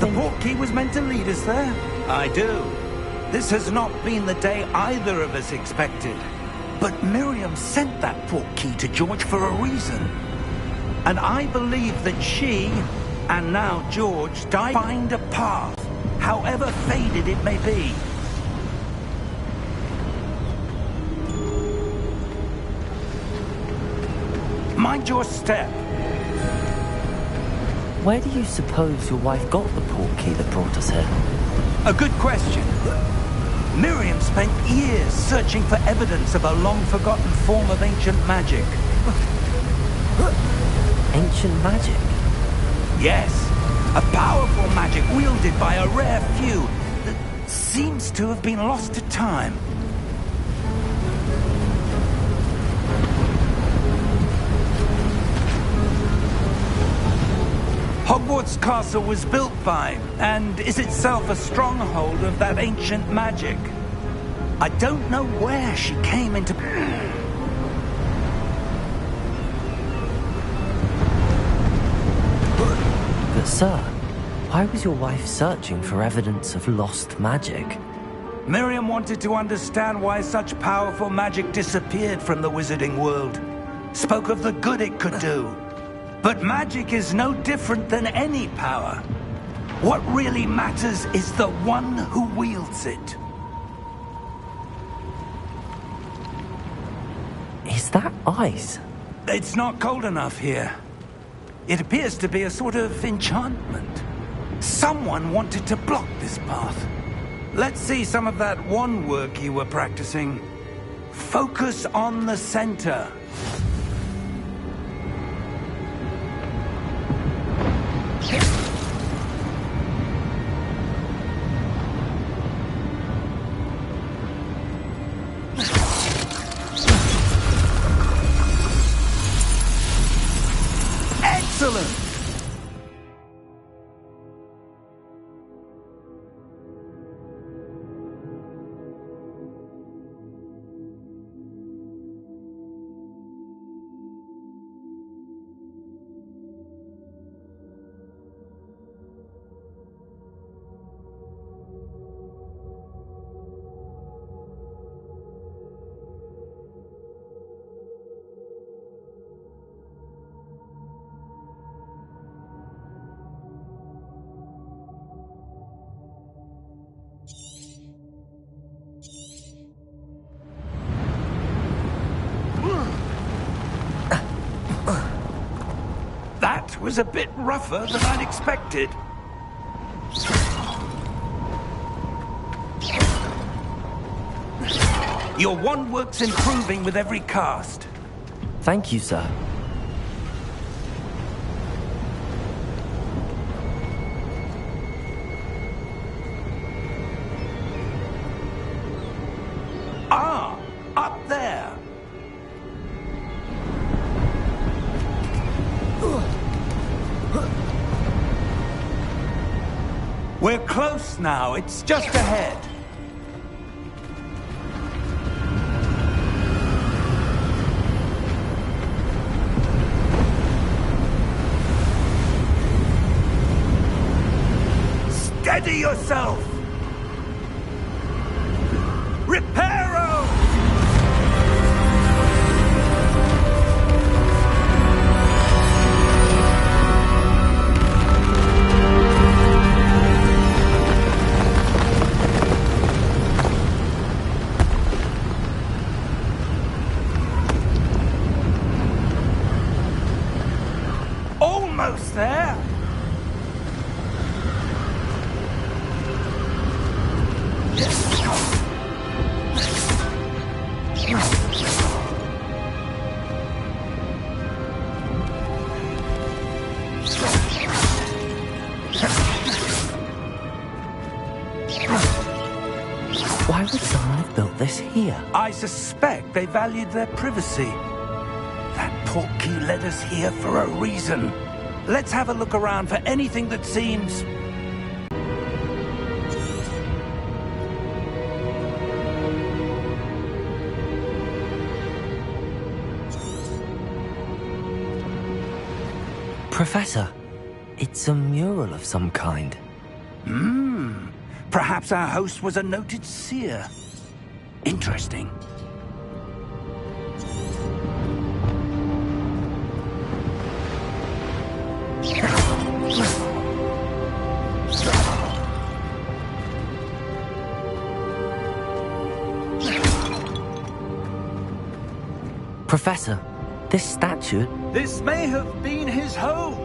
The portkey was meant to lead us there? I do. This has not been the day either of us expected. But Miriam sent that portkey to George for a reason. And I believe that she, and now George, died to find a path, however faded it may be. Mind your step. Where do you suppose your wife got the portkey that brought us here? A good question. Miriam spent years searching for evidence of a long-forgotten form of ancient magic. Ancient magic? Yes. A powerful magic wielded by a rare few that seems to have been lost to time. Hogwarts Castle was built by, and is itself a stronghold of that ancient magic. I don't know where she came into... But sir, why was your wife searching for evidence of lost magic? Miriam wanted to understand why such powerful magic disappeared from the wizarding world. Spoke of the good it could do. But magic is no different than any power. What really matters is the one who wields it. Is that ice? It's not cold enough here. It appears to be a sort of enchantment. Someone wanted to block this path. Let's see some of that wand work you were practicing. Focus on the center. Excellent! That was a bit rougher than I'd expected. Your wand work's improving with every cast. Thank you, sir. Ah, up there. We're close now. It's just ahead. Steady yourself! Reparo! Almost there! Why would someone have built this here? I suspect they valued their privacy. That portkey led us here for a reason. Let's have a look around for anything that seems... Professor, it's a mural of some kind. Perhaps our host was a noted seer. Interesting. Professor, this statue... This may have been his home.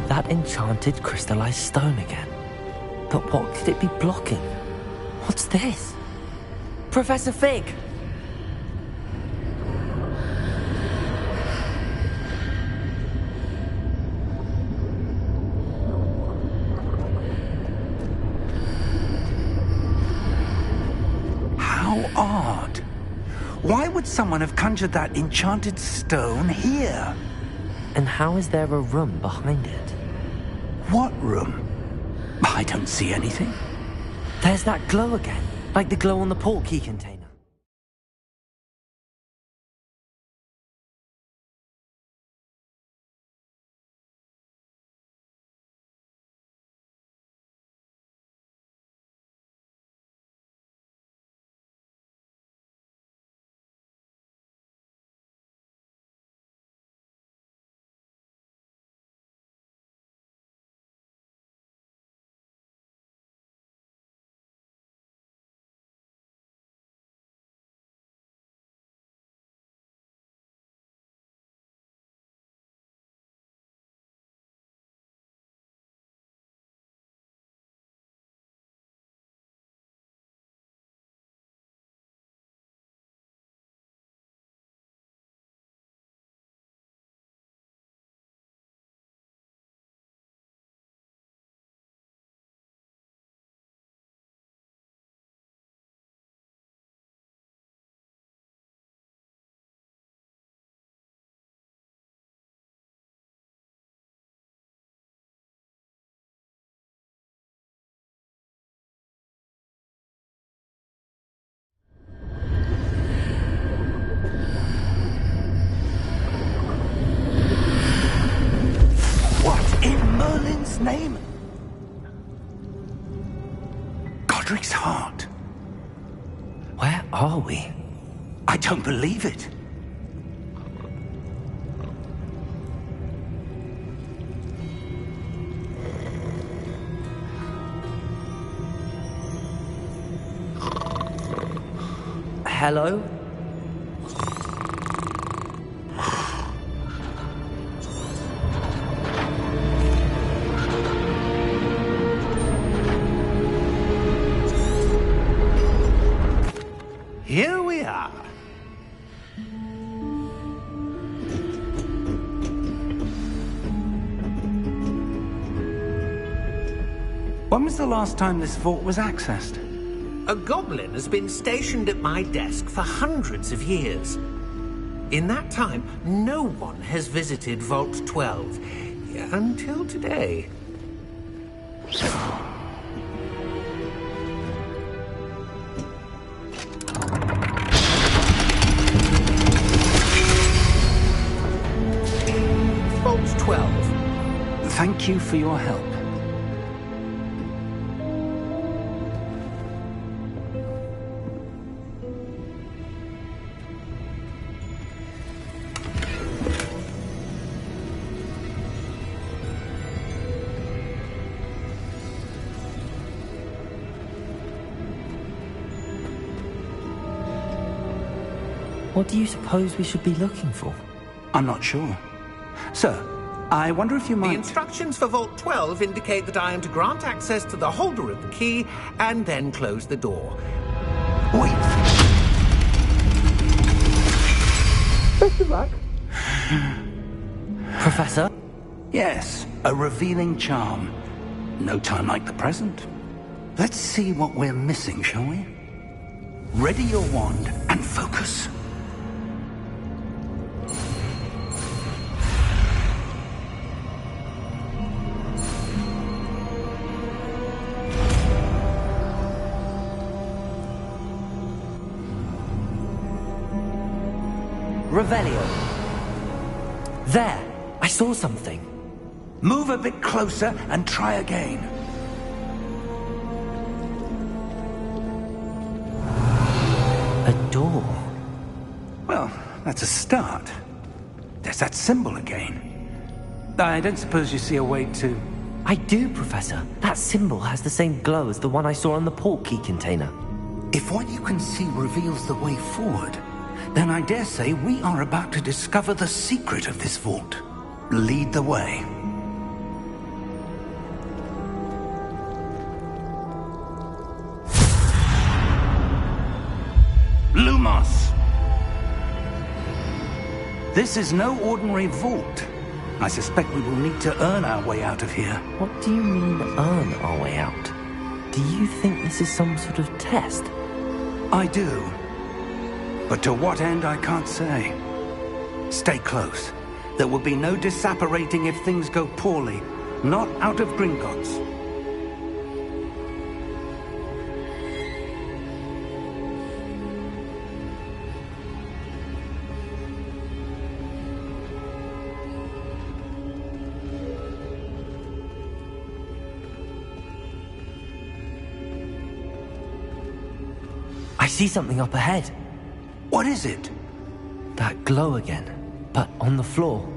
That enchanted crystallized stone again. But what could it be blocking? What's this? Professor Fig! How odd. Why would someone have conjured that enchanted stone here? And how is there a room behind it? What room? I don't see anything. There's that glow again, like the glow on the portkey container. Name? Godric's heart. Where are we? I don't believe it. Hello? Here we are. When was the last time this vault was accessed? A goblin has been stationed at my desk for hundreds of years. In that time, no one has visited Vault 12. Until today. Vault 12. Thank you for your help. What do you suppose we should be looking for? I'm not sure. Sir, I wonder if you might... The instructions for Vault 12 indicate that I am to grant access to the holder of the key and then close the door. Wait. Best of luck. Professor? Yes, a revealing charm. No time like the present. Let's see what we're missing, shall we? Ready your wand and focus. Revelio. There! I saw something. Move a bit closer and try again. A door. Well, that's a start. There's that symbol again. I don't suppose you see a way to... I do, Professor. That symbol has the same glow as the one I saw on the portkey container. If what you can see reveals the way forward, then I dare say we are about to discover the secret of this vault. Lead the way. Lumos! This is no ordinary vault. I suspect we will need to earn our way out of here. What do you mean, earn our way out? Do you think this is some sort of test? I do. But to what end, I can't say. Stay close. There will be no disapparating if things go poorly. Not out of Gringotts. I see something up ahead. What is it? That glow again, but on the floor.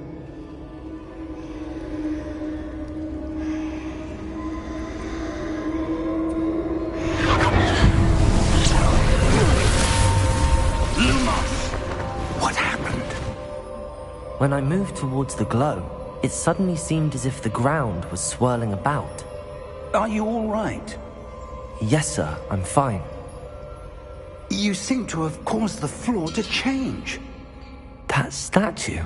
Lumos! What happened? When I moved towards the glow, it suddenly seemed as if the ground was swirling about. Are you all right? Yes, sir, I'm fine. You seem to have caused the floor to change. That statue.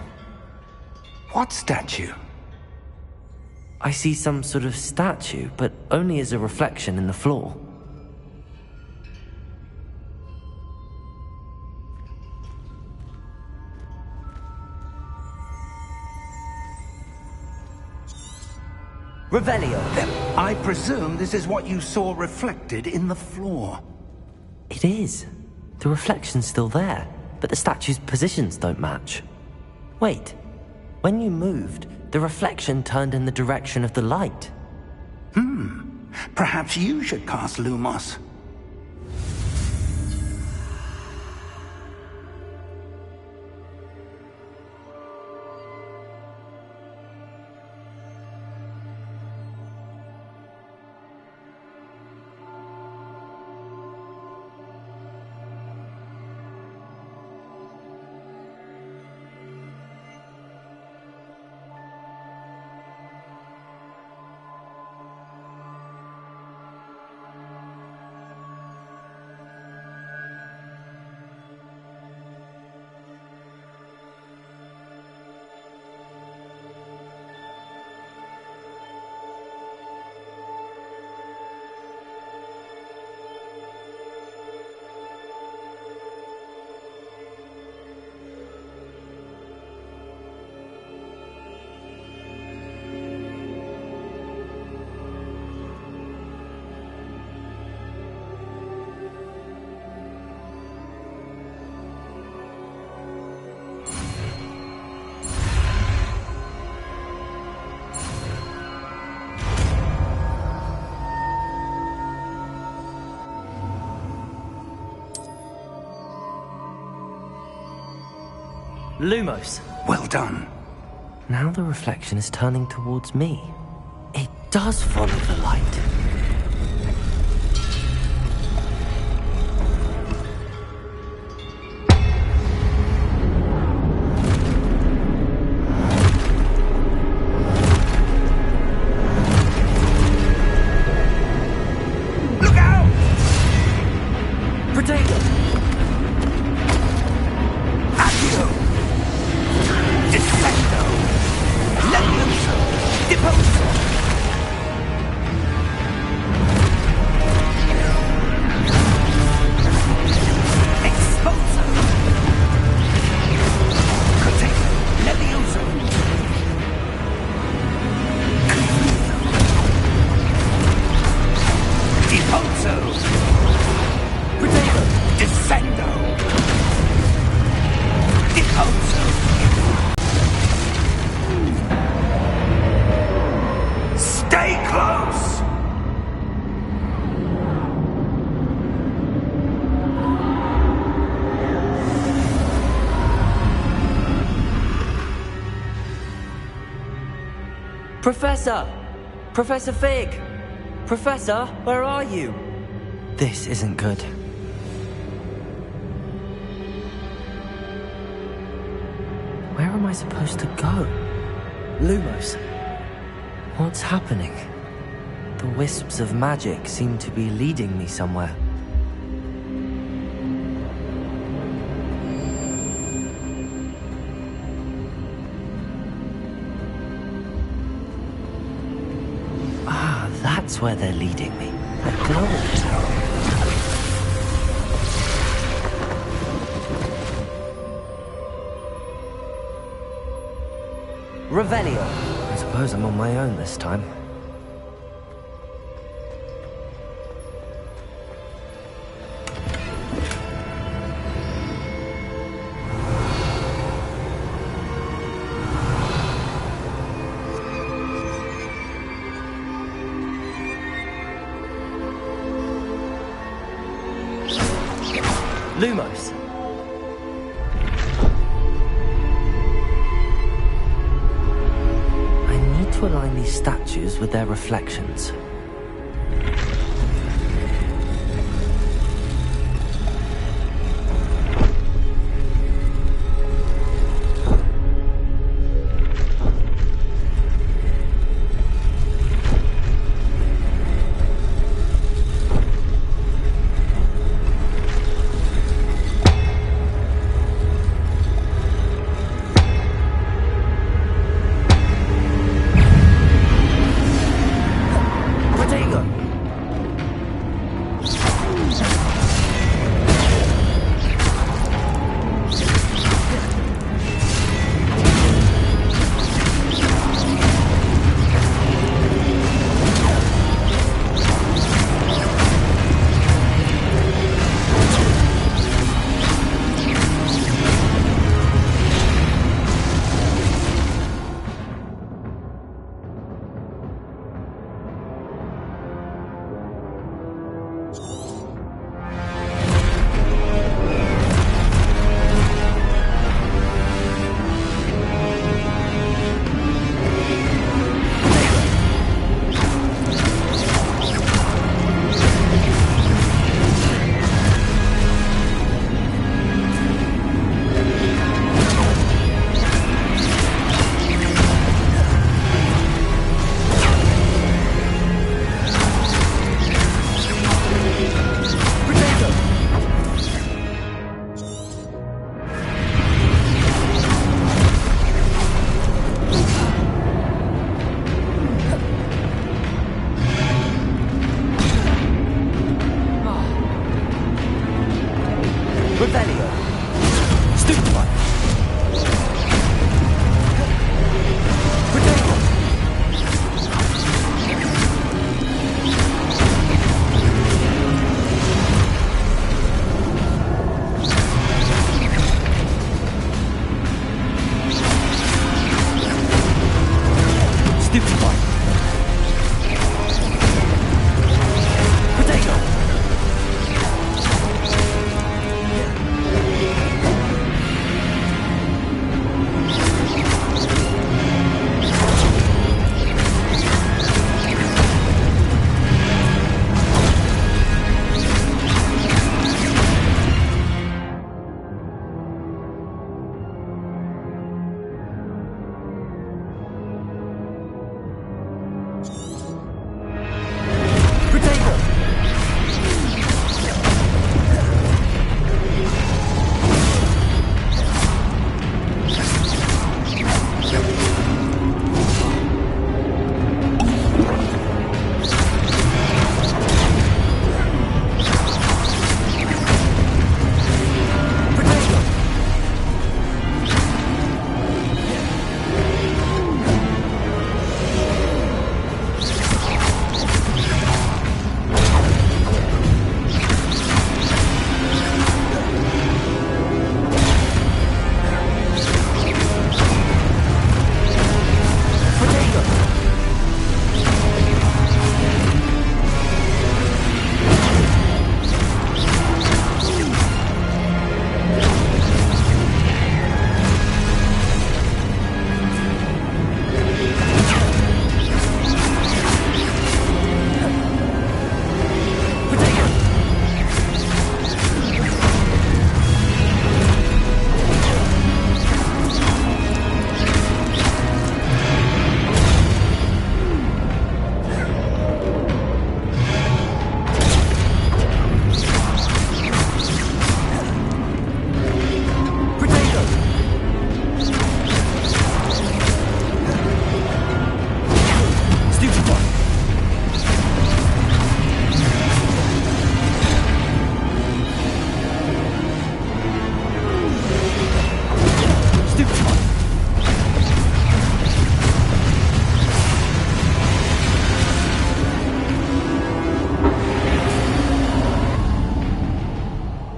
What statue? I see some sort of statue, but only as a reflection in the floor. Revelio. Then I presume this is what you saw reflected in the floor. It is. The reflection's still there, but the statue's positions don't match. Wait. When you moved, the reflection turned in the direction of the light. Perhaps you should cast Lumos. Lumos. Well done. Now the reflection is turning towards me. It does follow the light. Look out! Potato! Accio! Defendo! Levioso! Deposo! Exposo! Potato! Levioso! Deposo! Potato! Descendo! Deposo! Professor! Professor Fig! Professor, where are you? This isn't good. Where am I supposed to go? Lumos, what's happening? The wisps of magic seem to be leading me somewhere. Ah, that's where they're leading me. That glowing tower. Revelio. I suppose I'm on my own this time. Lumos. I need to align these statues with their reflections.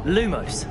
Lumos.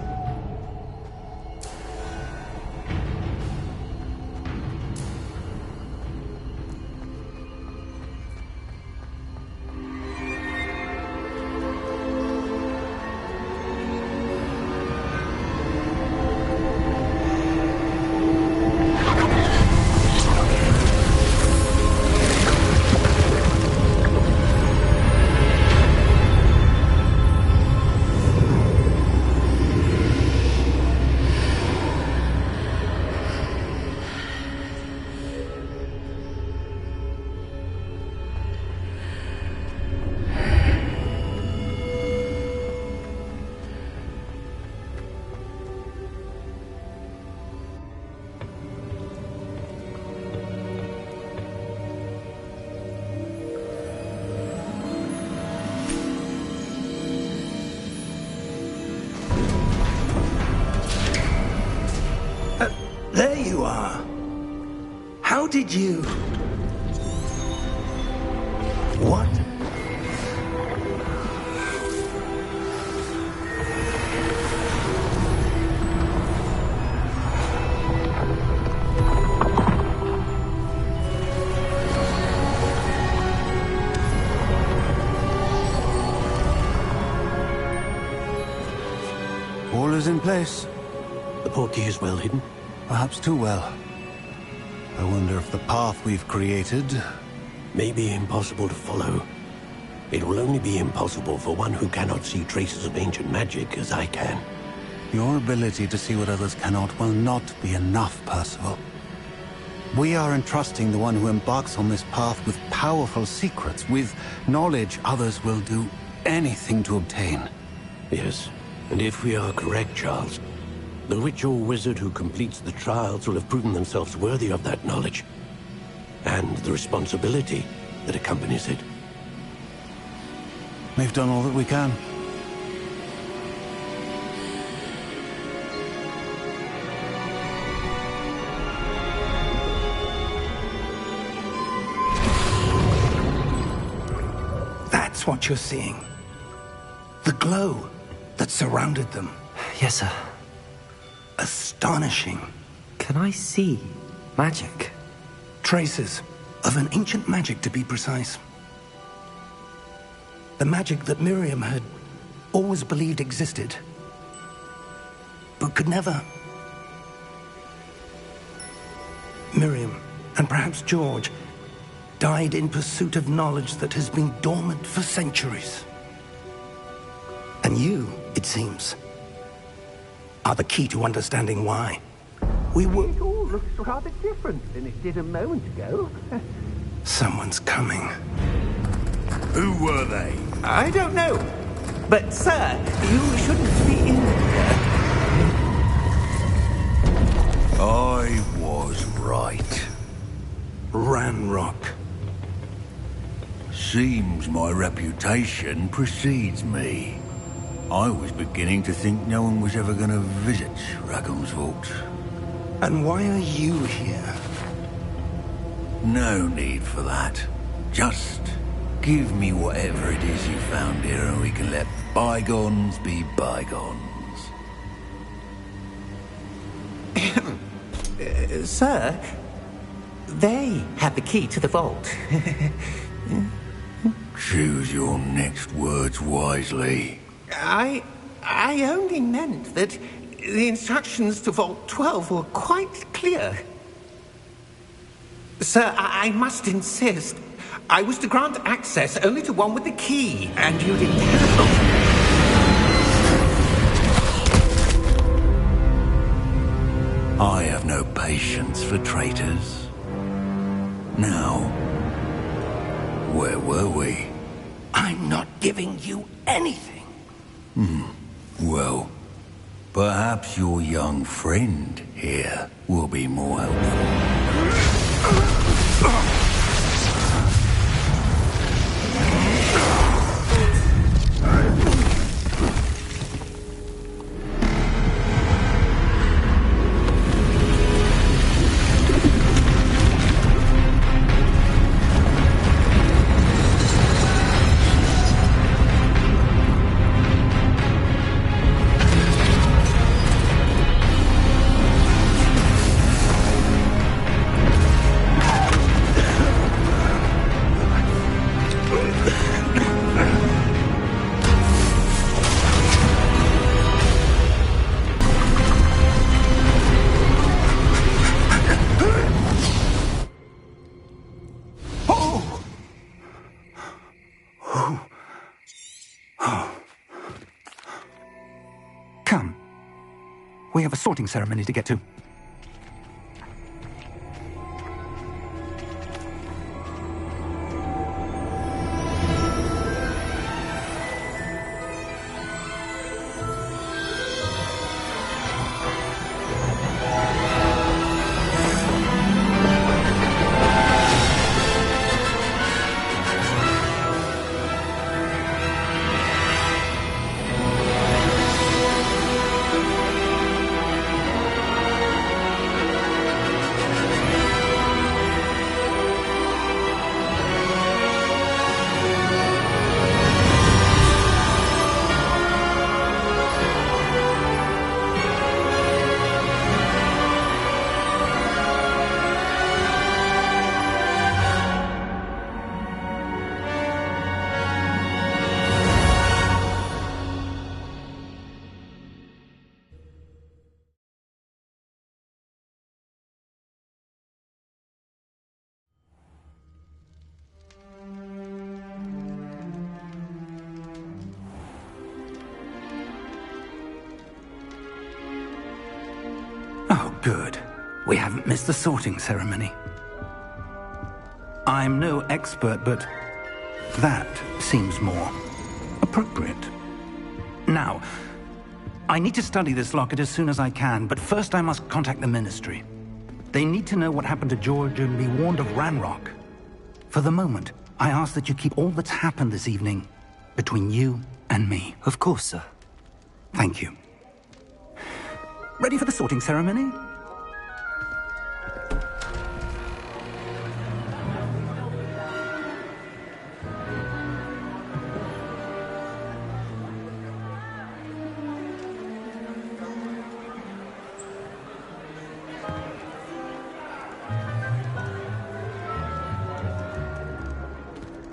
There you are. How did you... What? All is in place. The portkey is well hidden. Perhaps too well. I wonder if the path we've created... May be impossible to follow. It will only be impossible for one who cannot see traces of ancient magic as I can. Your ability to see what others cannot will not be enough, Percival. We are entrusting the one who embarks on this path with powerful secrets, with knowledge others will do anything to obtain. Yes, and if we are correct, Charles, the witch or wizard who completes the trials will have proven themselves worthy of that knowledge, and the responsibility that accompanies it. We've done all that we can. That's what you're seeing. The glow that surrounded them. Yes, sir. Astonishing. Can I see magic? Traces of an ancient magic, to be precise. The magic that Miriam had always believed existed, but could never. Miriam, and perhaps George, died in pursuit of knowledge that has been dormant for centuries. And you, it seems, are the key to understanding why. It all looks rather different than it did a moment ago. Someone's coming. Who were they? I don't know. But, sir, you shouldn't be in here. I was right. Ranrock. Seems my reputation precedes me. I was beginning to think no one was ever going to visit Rackham's Vault. And why are you here? No need for that. Just give me whatever it is you found here and we can let bygones be bygones. Sir, they have the key to the vault. Choose your next words wisely. I only meant that the instructions to Vault 12 were quite clear. Sir, I must insist. I was to grant access only to one with the key, and you didn't have. I have no patience for traitors. Now, where were we? I'm not giving you anything. Well, perhaps your young friend here will be more helpful. Come. We have a sorting ceremony to get to. Oh, good. We haven't missed the sorting ceremony. I'm no expert, but that seems more appropriate. Now, I need to study this locket as soon as I can, but first I must contact the Ministry. They need to know what happened to George and be warned of Ranrock. For the moment, I ask that you keep all that's happened this evening between you and me. Of course, sir. Thank you. Ready for the sorting ceremony?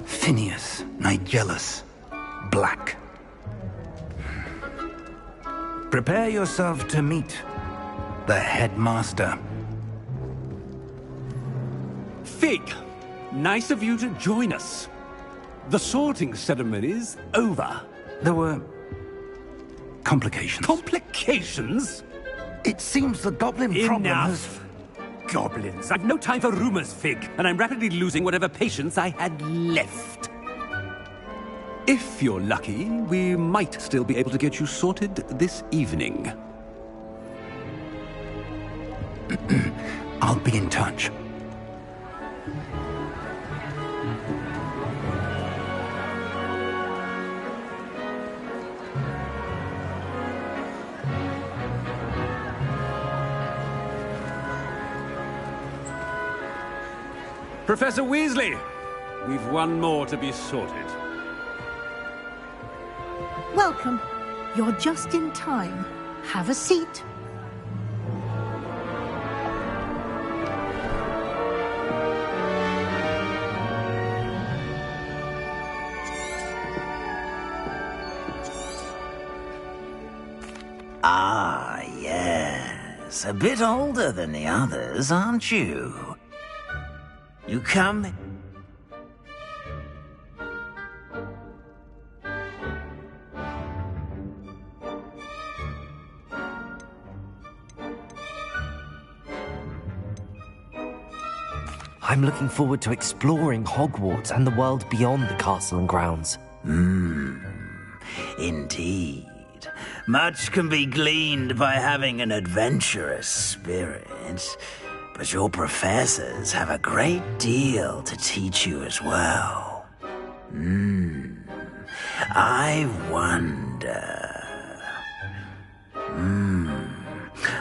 Phineas Nigellus Black. Prepare yourself to meet the headmaster. Fig, nice of you to join us. The sorting ceremony's over. There were complications. Complications? It seems the goblin problem has... Enough. Goblins. I've no time for rumors, Fig, and I'm rapidly losing whatever patience I had left. If you're lucky, we might still be able to get you sorted this evening. I'll be in touch. Professor Weasley, we've one more to be sorted. Welcome. You're just in time. Have a seat. Ah, yes. A bit older than the others, aren't you? You come... I'm looking forward to exploring Hogwarts and the world beyond the castle and grounds. Indeed. Much can be gleaned by having an adventurous spirit, but your professors have a great deal to teach you as well. I wonder...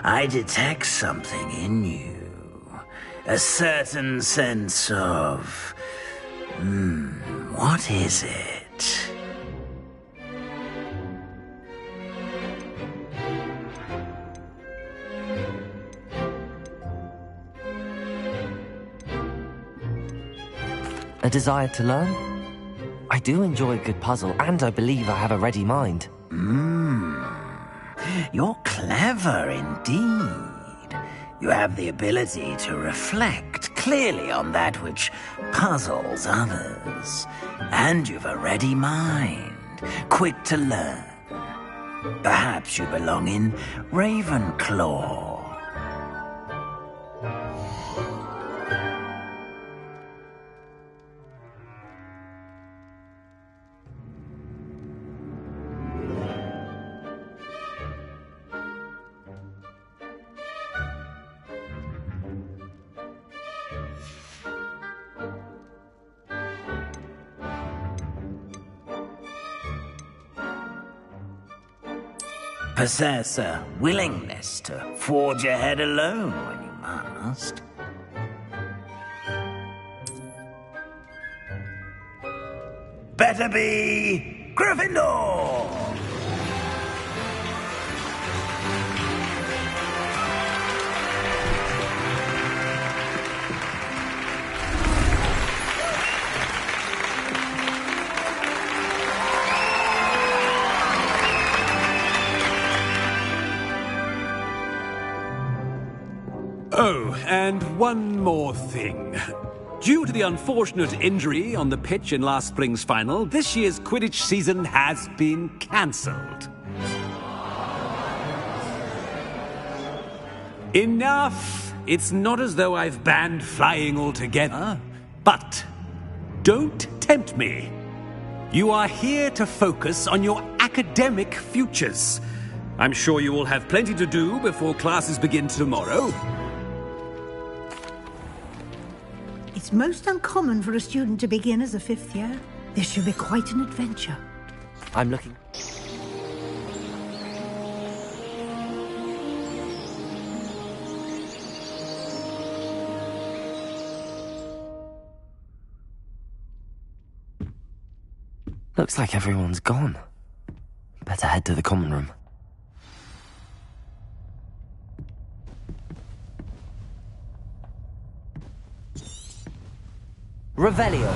I detect something in you. A certain sense of... what is it? A desire to learn? I do enjoy a good puzzle, and I believe I have a ready mind. You're clever indeed. You have the ability to reflect clearly on that which puzzles others. And you've a ready mind, quick to learn. Perhaps you belong in Ravenclaw. Possess a willingness to forge ahead alone when you must. Better be Gryffindor! Oh, and one more thing. Due to the unfortunate injury on the pitch in last spring's final, this year's Quidditch season has been cancelled. Enough! It's not as though I've banned flying altogether. But don't tempt me. You are here to focus on your academic futures. I'm sure you will have plenty to do before classes begin tomorrow. It's most uncommon for a student to begin as a fifth year. This should be quite an adventure. I'm looking. Looks like everyone's gone. Better head to the common room. Revelio.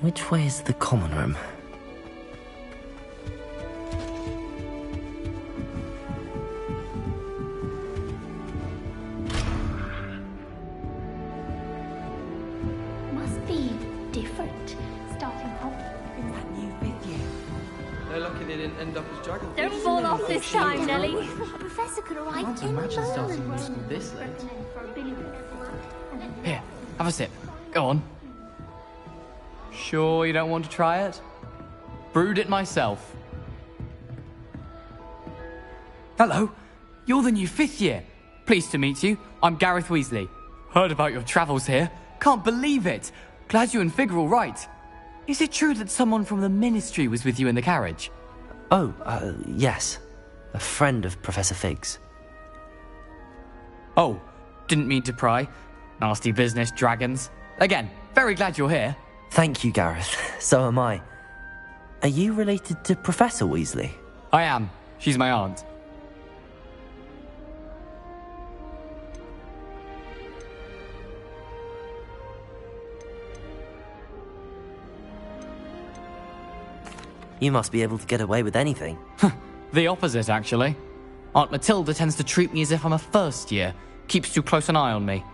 Which way is the common room? Must be different, starting off in that new fifth year. They're lucky they didn't end up as dragon. Don't fall off this time, Nelly. Professor could arrive in the imagine starting in school this late. Here, have a sip. Go on. Sure you don't want to try it? Brewed it myself. Hello, you're the new fifth year. Pleased to meet you. I'm Gareth Weasley. Heard about your travels here. Can't believe it. Glad you and Fig are all right. Is it true that someone from the Ministry was with you in the carriage? Oh, yes. A friend of Professor Fig's. Oh, didn't mean to pry. Nasty business, dragons. Again, very glad you're here. Thank you, Gareth. So am I. Are you related to Professor Weasley? I am. She's my aunt. You must be able to get away with anything. The opposite, actually. Aunt Matilda tends to treat me as if I'm a first year. Keeps too close an eye on me.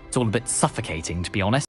It's all a bit suffocating, to be honest.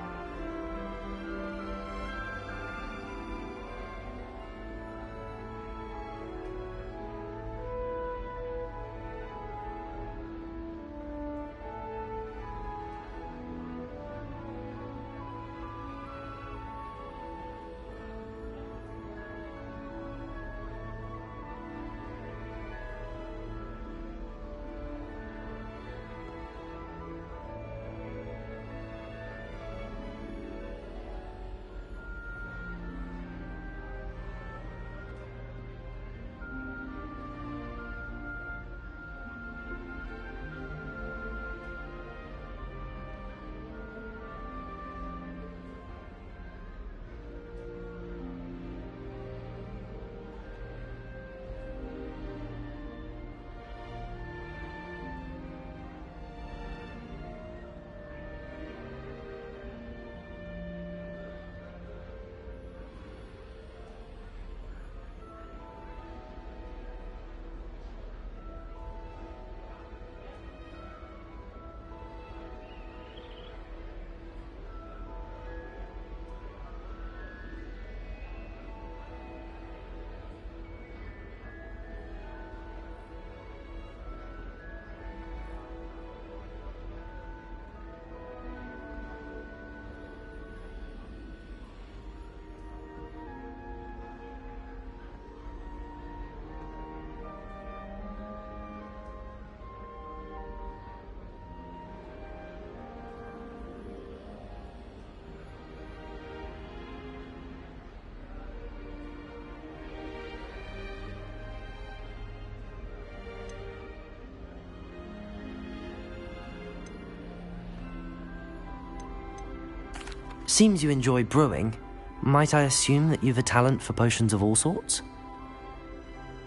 Seems you enjoy brewing. Might I assume that you've a talent for potions of all sorts?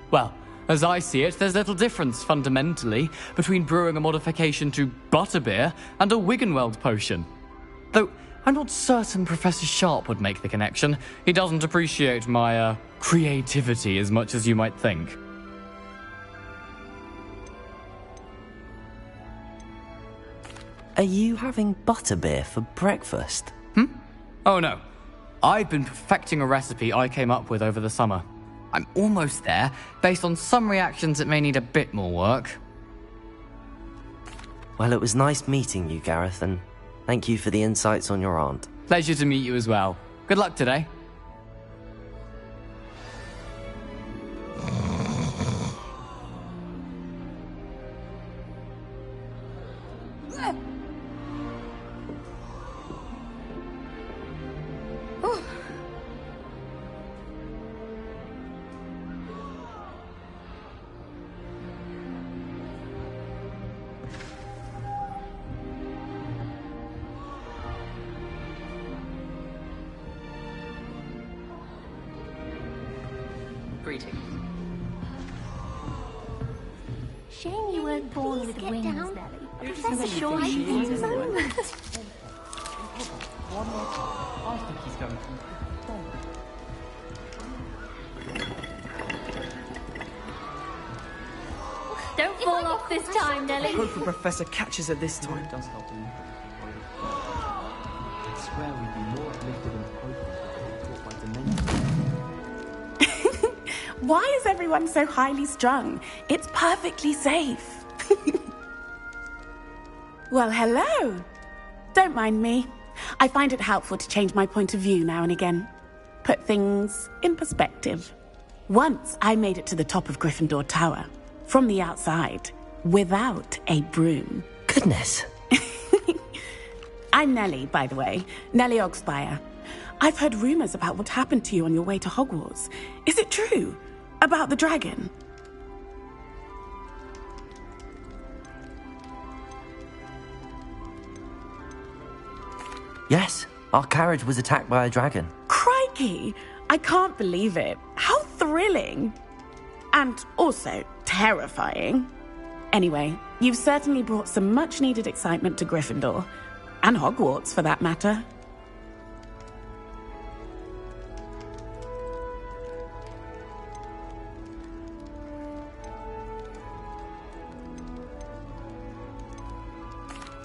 Well, as I see it, there's little difference, fundamentally, between brewing a modification to butterbeer and a Wiggenweld potion. Though, I'm not certain Professor Sharp would make the connection. He doesn't appreciate my, creativity as much as you might think. Are you having butterbeer for breakfast? Oh no. I've been perfecting a recipe I came up with over the summer. I'm almost there. Based on some reactions, it may need a bit more work. Well, it was nice meeting you, Gareth, and thank you for the insights on your aunt. Pleasure to meet you as well. Good luck today. Greetings. Shame you weren't born with wings, Nelly. Professor Sure Shaw, she is. One more time. I think he's going to. Don't fall off this time, Nelly. Hope the Professor catches her this time. It does help him. I swear we'd be more uplifted and focused if they were taught by Dementor. Why is everyone so highly strung? It's perfectly safe. Well, hello. Don't mind me. I find it helpful to change my point of view now and again. Put things in perspective. Once I made it to the top of Gryffindor Tower, from the outside, without a broom. Goodness. I'm Nellie, by the way. Nellie Ogspire. I've heard rumors about what happened to you on your way to Hogwarts. Is it true? About the dragon? Yes, our carriage was attacked by a dragon. Crikey! I can't believe it. How thrilling! And also terrifying. Anyway, you've certainly brought some much-needed excitement to Gryffindor. And Hogwarts, for that matter.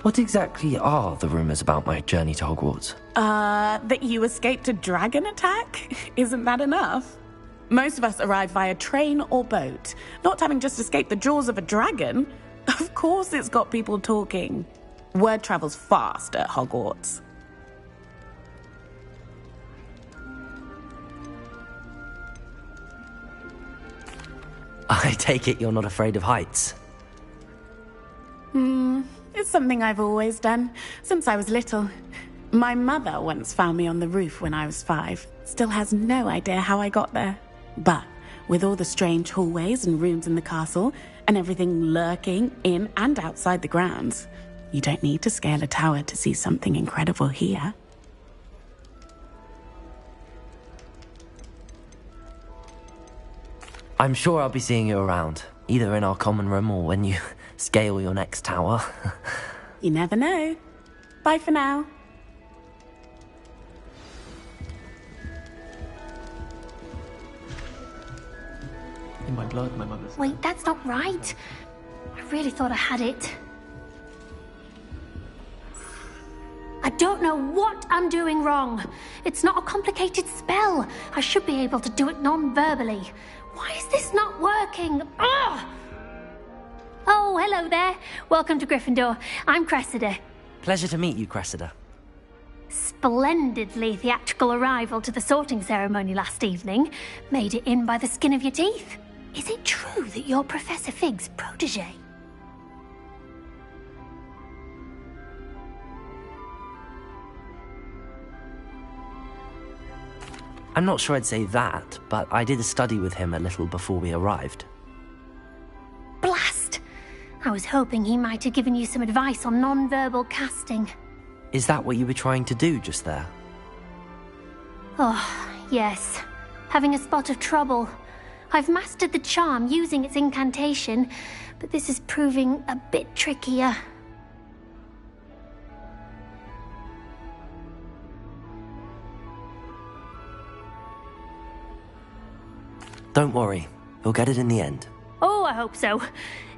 What exactly are the rumors about my journey to Hogwarts? That you escaped a dragon attack? Isn't that enough? Most of us arrive via train or boat, not having just escaped the jaws of a dragon. Of course it's got people talking. Word travels fast at Hogwarts. I take it you're not afraid of heights? It's something I've always done, since I was little. My mother once found me on the roof when I was 5. Still has no idea how I got there. But with all the strange hallways and rooms in the castle, and everything lurking in and outside the grounds, you don't need to scale a tower to see something incredible here. I'm sure I'll be seeing you around, either in our common room or when you scale your next tower. You never know. Bye for now. In my blood, my mother's. Wait, that's not right. I really thought I had it. I don't know what I'm doing wrong. It's not a complicated spell. I should be able to do it non-verbally. Why is this not working? Ugh! Oh, hello there. Welcome to Gryffindor. I'm Cressida. Pleasure to meet you, Cressida. Splendidly theatrical arrival to the sorting ceremony last evening. Made it in by the skin of your teeth. Is it true that you're Professor Fig's protege? I'm not sure I'd say that, but I did a study with him a little before we arrived. Blast! I was hoping he might have given you some advice on non-verbal casting. Is that what you were trying to do just there? Oh, yes. Having a spot of trouble. I've mastered the charm using its incantation, but this is proving a bit trickier. Don't worry, you'll get it in the end. Oh, I hope so.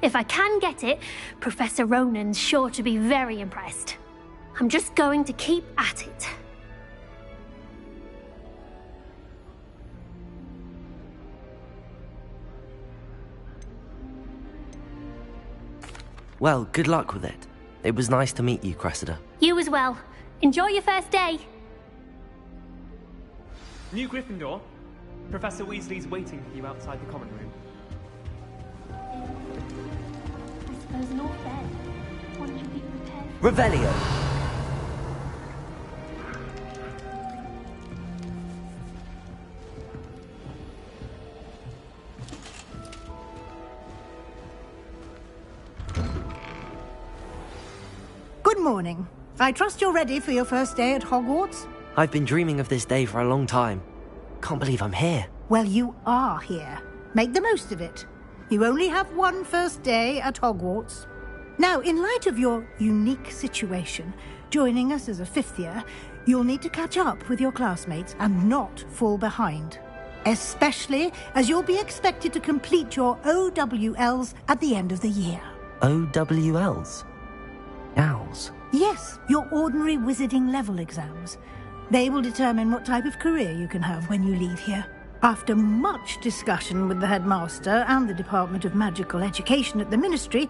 If I can get it, Professor Ronan's sure to be very impressed. I'm just going to keep at it. Well, good luck with it. It was nice to meet you, Cressida. You as well. Enjoy your first day. New Gryffindor. Professor Weasley's waiting for you outside the common room. I suppose not then. One should be prepared. Revelio! Good morning. I trust you're ready for your first day at Hogwarts? I've been dreaming of this day for a long time. Can't believe I'm here. Well, you are here. Make the most of it. You only have one first day at Hogwarts. Now, in light of your unique situation, joining us as a fifth year, you'll need to catch up with your classmates and not fall behind. Especially as you'll be expected to complete your OWLs at the end of the year. OWLs? Owls? Yes, your ordinary wizarding level exams. They will determine what type of career you can have when you leave here. After much discussion with the headmaster and the Department of Magical Education at the Ministry,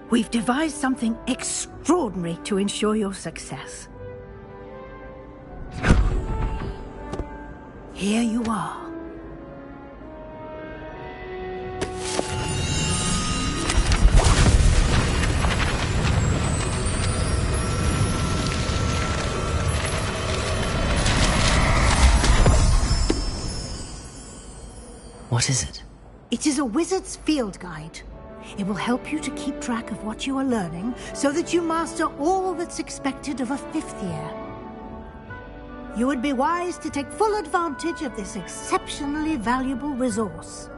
we've devised something extraordinary to ensure your success. Here you are. What is it? It is a wizard's field guide. It will help you to keep track of what you are learning so that you master all that's expected of a fifth year. You would be wise to take full advantage of this exceptionally valuable resource.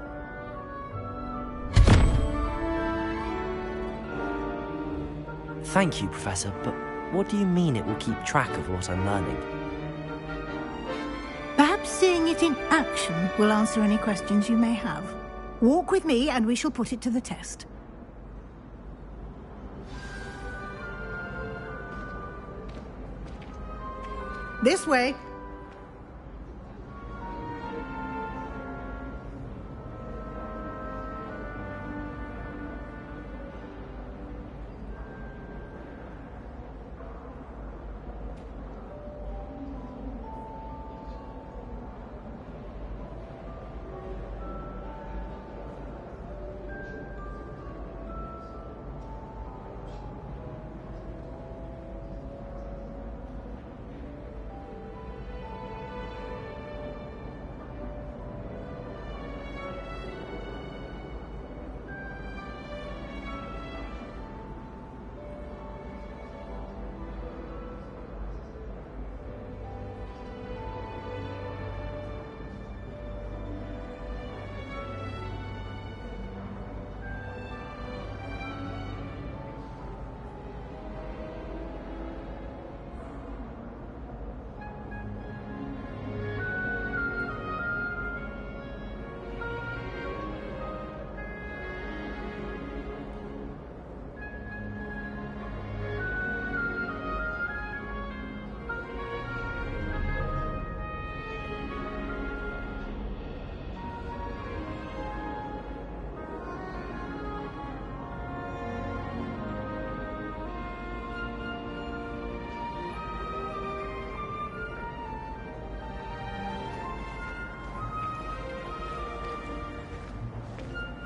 Thank you, Professor, but what do you mean it will keep track of what I'm learning? Perhaps seeing it in action will answer any questions you may have. Walk with me and we shall put it to the test. This way.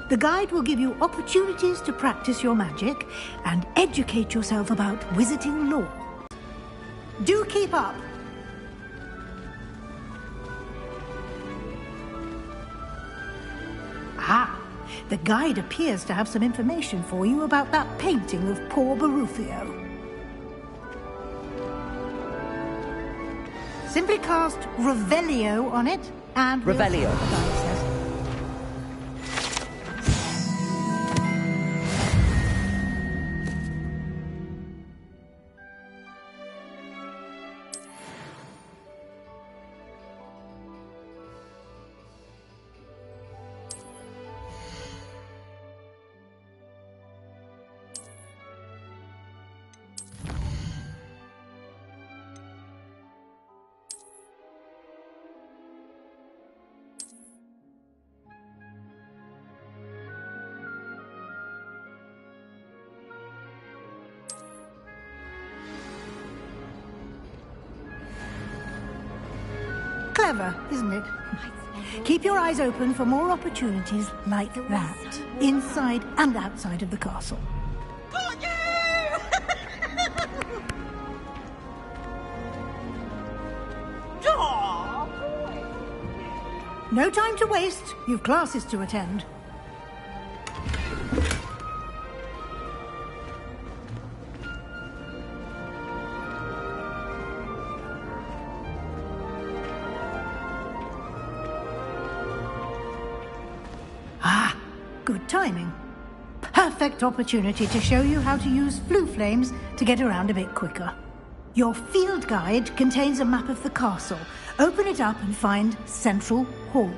The guide will give you opportunities to practice your magic and educate yourself about wizarding lore. Do keep up! Ah, the guide appears to have some information for you about that painting of poor Barufio. Simply cast Revelio on it, and... Revelio. Clever, isn't it? Keep your eyes open for more opportunities like that, inside and outside of the castle. No time to waste. You've classes to attend. Good timing. Perfect opportunity to show you how to use flue flames to get around a bit quicker. Your field guide contains a map of the castle. Open it up and find Central Hall.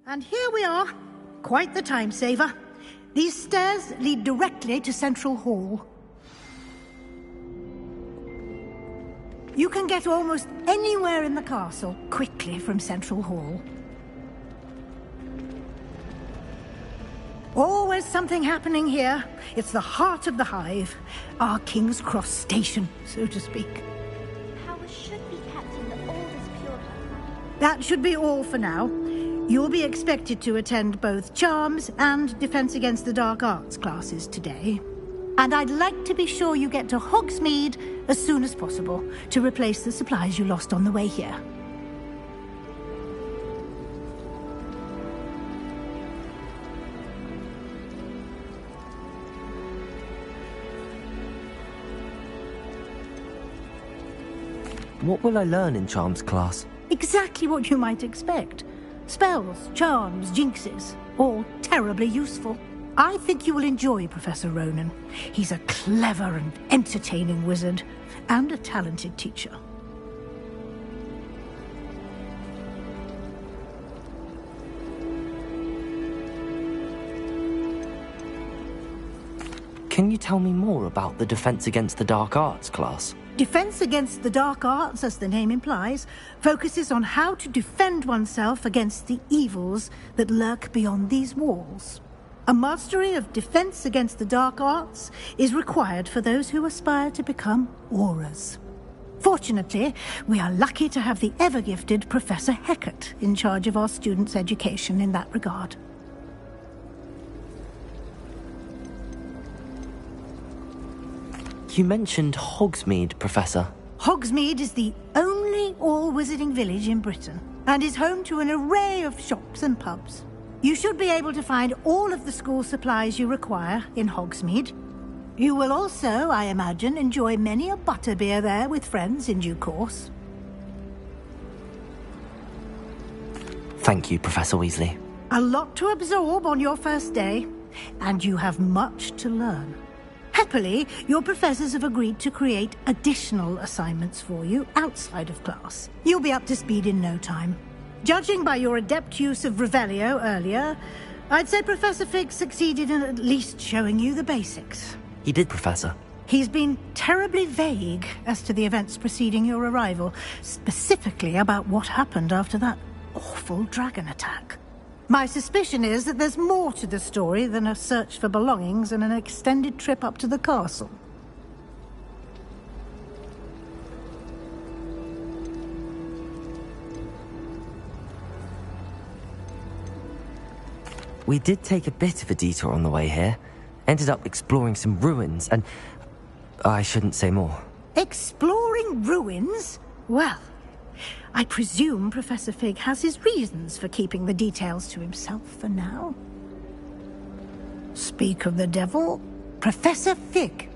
And here we are. Quite the time saver. These stairs lead directly to Central Hall. You can get almost anywhere in the castle quickly from Central Hall. Always something happening here. It's the heart of the Hive. Our King's Cross station, so to speak. Powers should be kept in the oldest pure home. That should be all for now. You'll be expected to attend both Charms and Defense Against the Dark Arts classes today. And I'd like to be sure you get to Hogsmeade as soon as possible to replace the supplies you lost on the way here. What will I learn in Charms class? Exactly what you might expect. Spells, charms, jinxes, all terribly useful. I think you will enjoy Professor Ronen. He's a clever and entertaining wizard, and a talented teacher. Can you tell me more about the Defense Against the Dark Arts class? Defense Against the Dark Arts, as the name implies, focuses on how to defend oneself against the evils that lurk beyond these walls. A mastery of Defense Against the Dark Arts is required for those who aspire to become Aurors. Fortunately, we are lucky to have the ever-gifted Professor Hecat in charge of our students' education in that regard. You mentioned Hogsmeade, Professor. Hogsmeade is the only all-wizarding village in Britain, and is home to an array of shops and pubs. You should be able to find all of the school supplies you require in Hogsmeade. You will also, I imagine, enjoy many a butterbeer there with friends in due course. Thank you, Professor Weasley. A lot to absorb on your first day, and you have much to learn. Happily, your professors have agreed to create additional assignments for you outside of class. You'll be up to speed in no time. Judging by your adept use of Revelio earlier, I'd say Professor Fig succeeded in at least showing you the basics. He did, Professor. He's been terribly vague as to the events preceding your arrival, specifically about what happened after that awful dragon attack. My suspicion is that there's more to the story than a search for belongings and an extended trip up to the castle. We did take a bit of a detour on the way here. Ended up exploring some ruins, and I shouldn't say more. Exploring ruins? Well, I presume Professor Fig has his reasons for keeping the details to himself for now. Speak of the devil, Professor Fig.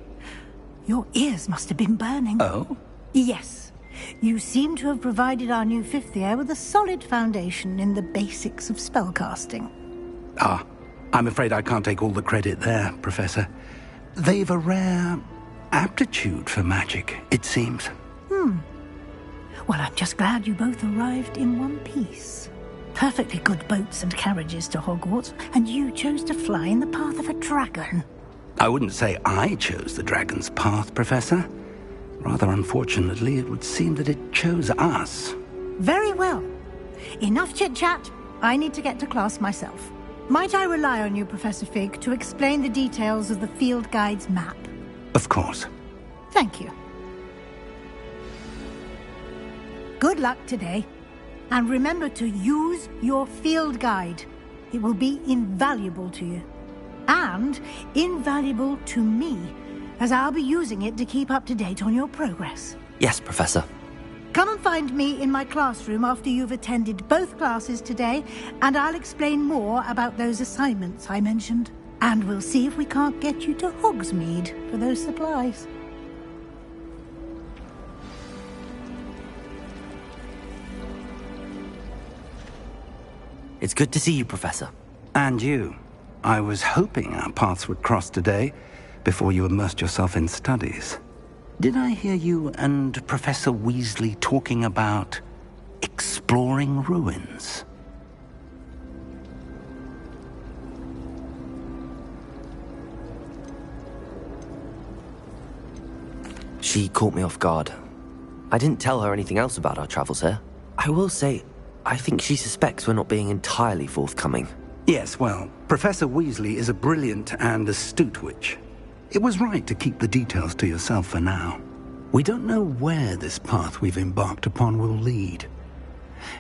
Your ears must have been burning. Oh? Yes. You seem to have provided our new fifth year with a solid foundation in the basics of spellcasting. Ah, I'm afraid I can't take all the credit there, Professor. They've a rare aptitude for magic, it seems. Well, I'm just glad you both arrived in one piece. Perfectly good boats and carriages to Hogwarts, and you chose to fly in the path of a dragon. I wouldn't say I chose the dragon's path, Professor. Rather unfortunately, it would seem that it chose us. Very well. Enough chit-chat. I need to get to class myself. Might I rely on you, Professor Fig, to explain the details of the field guide's map? Of course. Thank you. Good luck today. And remember to use your field guide. It will be invaluable to you. And invaluable to me, as I'll be using it to keep up to date on your progress. Yes, Professor. Come and find me in my classroom after you've attended both classes today, and I'll explain more about those assignments I mentioned. And we'll see if we can't get you to Hogsmeade for those supplies. It's good to see you, Professor. And you. I was hoping our paths would cross today, before you immersed yourself in studies. Did I hear you and Professor Weasley talking about exploring ruins? She caught me off guard. I didn't tell her anything else about our travels here. I will say, I think she suspects we're not being entirely forthcoming. Yes, well, Professor Weasley is a brilliant and astute witch. It was right to keep the details to yourself for now. We don't know where this path we've embarked upon will lead.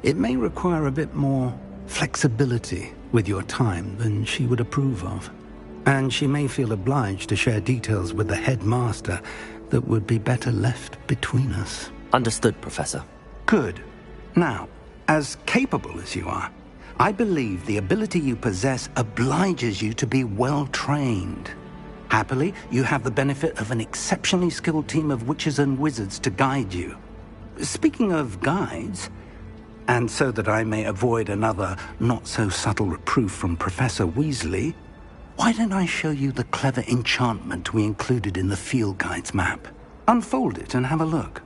It may require a bit more flexibility with your time than she would approve of. And she may feel obliged to share details with the headmaster that would be better left between us. Understood, Professor. Good. Now, as capable as you are, I believe the ability you possess obliges you to be well trained. Happily, you have the benefit of an exceptionally skilled team of witches and wizards to guide you. Speaking of guides, and so that I may avoid another not-so-subtle reproof from Professor Weasley, why don't I show you the clever enchantment we included in the field guide's map? Unfold it and have a look.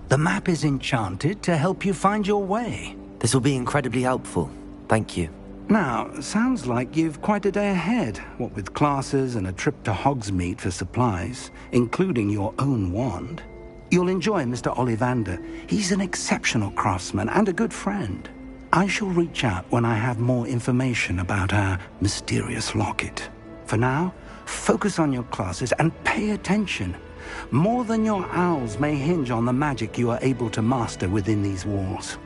The map is enchanted to help you find your way. This will be incredibly helpful. Thank you. Now, sounds like you've quite a day ahead, what with classes and a trip to Hogsmeade for supplies, including your own wand. You'll enjoy Mr. Ollivander. He's an exceptional craftsman and a good friend. I shall reach out when I have more information about our mysterious locket. For now, focus on your classes and pay attention. More than your owls may hinge on the magic you are able to master within these walls.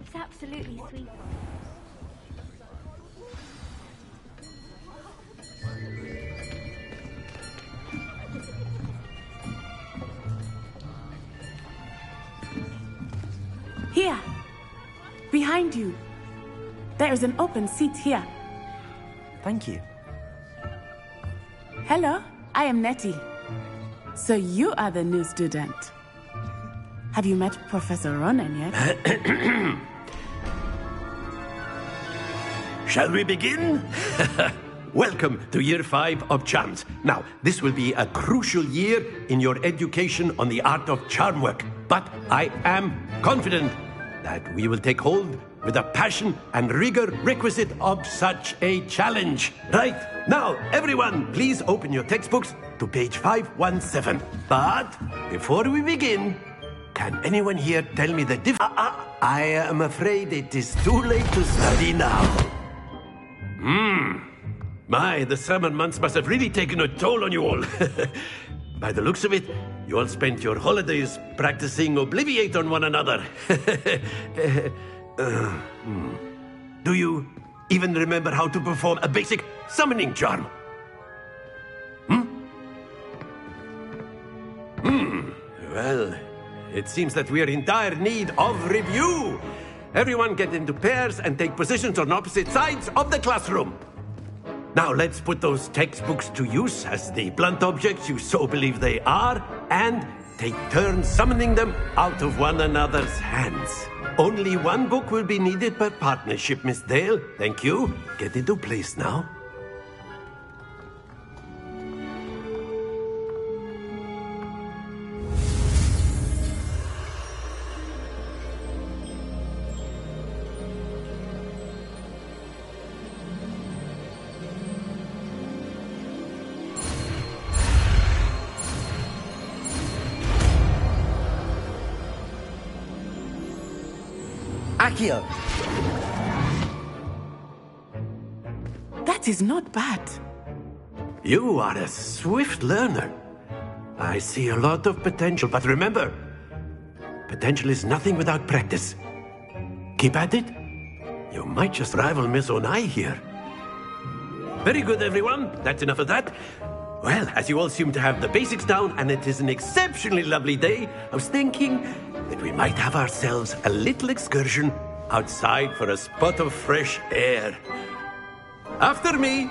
It's absolutely sweet. Here! Behind you! There is an open seat here. Thank you. Hello, I am Nettie. So you are the new student. Have you met Professor Ronen yet? Shall we begin? Welcome to Year 5 of Charms. Now, this will be a crucial year in your education on the art of charm work. But I am confident that we will take hold with the passion and rigor requisite of such a challenge. Right, now, everyone, please open your textbooks to page 517. But before we begin, can anyone here tell me the I am afraid it is too late to study now. My, the summer months must have really taken a toll on you all. By the looks of it, you all spent your holidays practicing Obliviate on one another. Do you even remember how to perform a basic summoning charm? Well, it seems that we are in dire need of review. Everyone get into pairs and take positions on opposite sides of the classroom. Now let's put those textbooks to use as the blunt objects you so believe they are, and take turns summoning them out of one another's hands. Only one book will be needed per partnership, Miss Dale. Thank you. Get into place now. Accio! That is not bad. You are a swift learner. I see a lot of potential, but remember, potential is nothing without practice. Keep at it. You might just rival Miss Onai here. Very good, everyone. That's enough of that. Well, as you all seem to have the basics down, and it is an exceptionally lovely day, I was thinking that we might have ourselves a little excursion outside for a spot of fresh air. After me!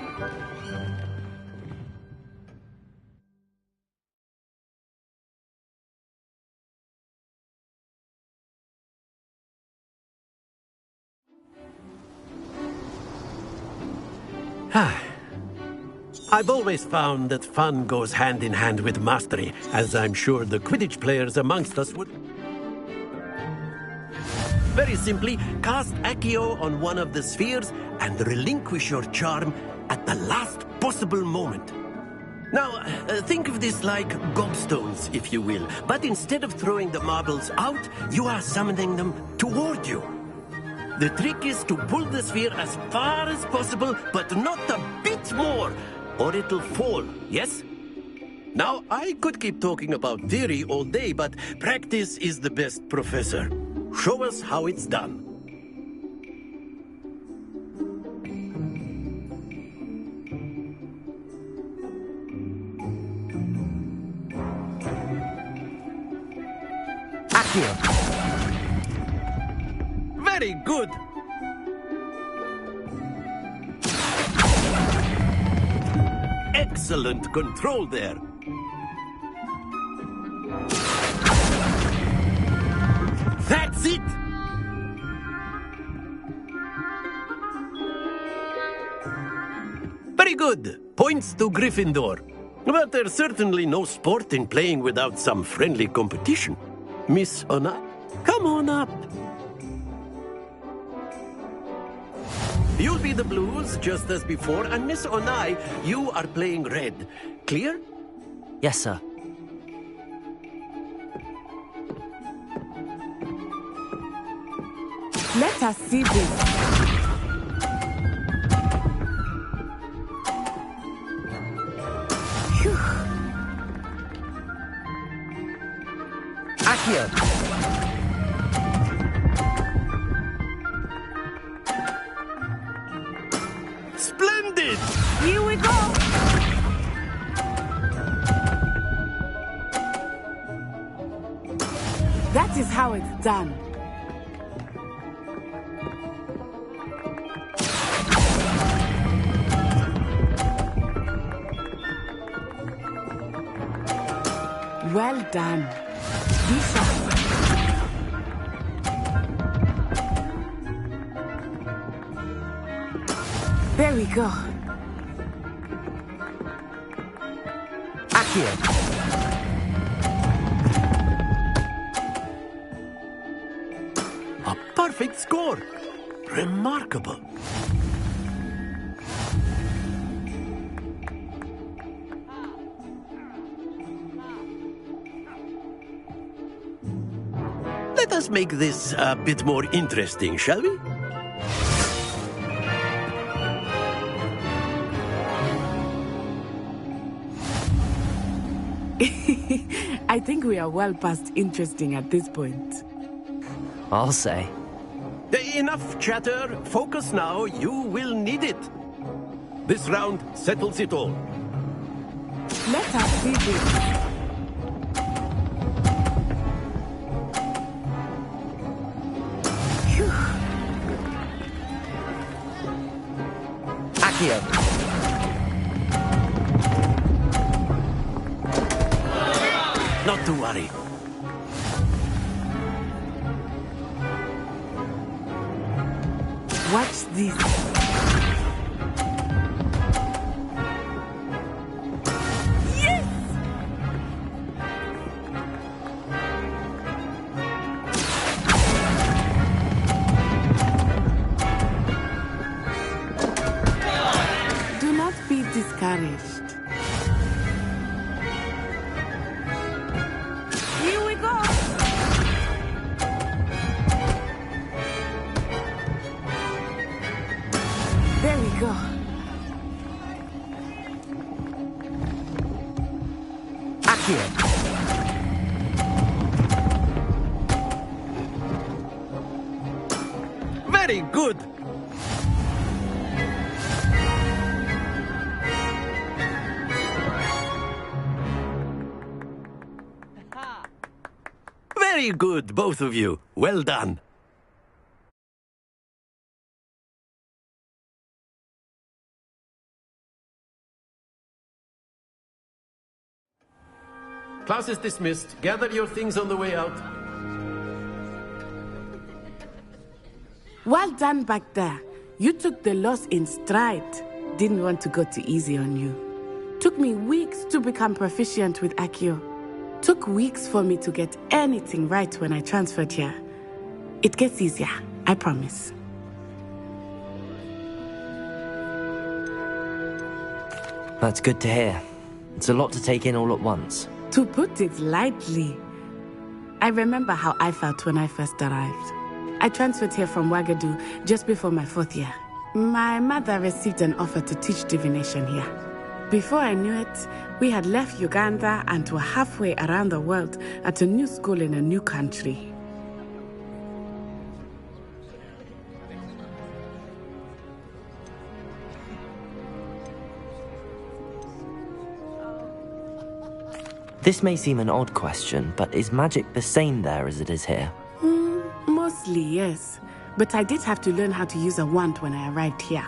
I've always found that fun goes hand in hand with mastery, as I'm sure the Quidditch players amongst us would. Very simply, cast Accio on one of the spheres and relinquish your charm at the last possible moment. Now, think of this like gobstones, if you will, but instead of throwing the marbles out, you are summoning them toward you. The trick is to pull the sphere as far as possible, but not a bit more, or it'll fall, yes? Now, I could keep talking about theory all day, but practice is the best professor. Show us how it's done. Accio. Very good. Excellent control there. That's it! Very good. Points to Gryffindor. But there's certainly no sport in playing without some friendly competition. Miss Onai, come on up. You'll be the blues, just as before, and Miss Onai, you are playing red. Clear? Yes, sir. Let us see this. Accio. Splendid! Here we go! That is how it's done. Well done. Be sharp. There we go. Accio. A perfect score. Remarkable. Let us make this a bit more interesting, shall we? I think we are well past interesting at this point. I'll say. Enough chatter. Focus now. You will need it. This round settles it all. Let us see this. Accio. Not to worry. Watch this. Yes! Do not be discouraged. Here we go. There we go. Accio. Very good. Very good, both of you. Well done. Class is dismissed. Gather your things on the way out. Well done back there. You took the loss in stride. Didn't want to go too easy on you. Took me weeks to become proficient with Accio. Took weeks for me to get anything right when I transferred here. It gets easier, I promise. That's good to hear. It's a lot to take in all at once. To put it lightly, I remember how I felt when I first arrived. I transferred here from Wagadu just before my 4th year. My mother received an offer to teach divination here. Before I knew it, we had left Uganda and were halfway around the world at a new school in a new country. This may seem an odd question, but is magic the same there as it is here? Mostly, yes. But I did have to learn how to use a wand when I arrived here.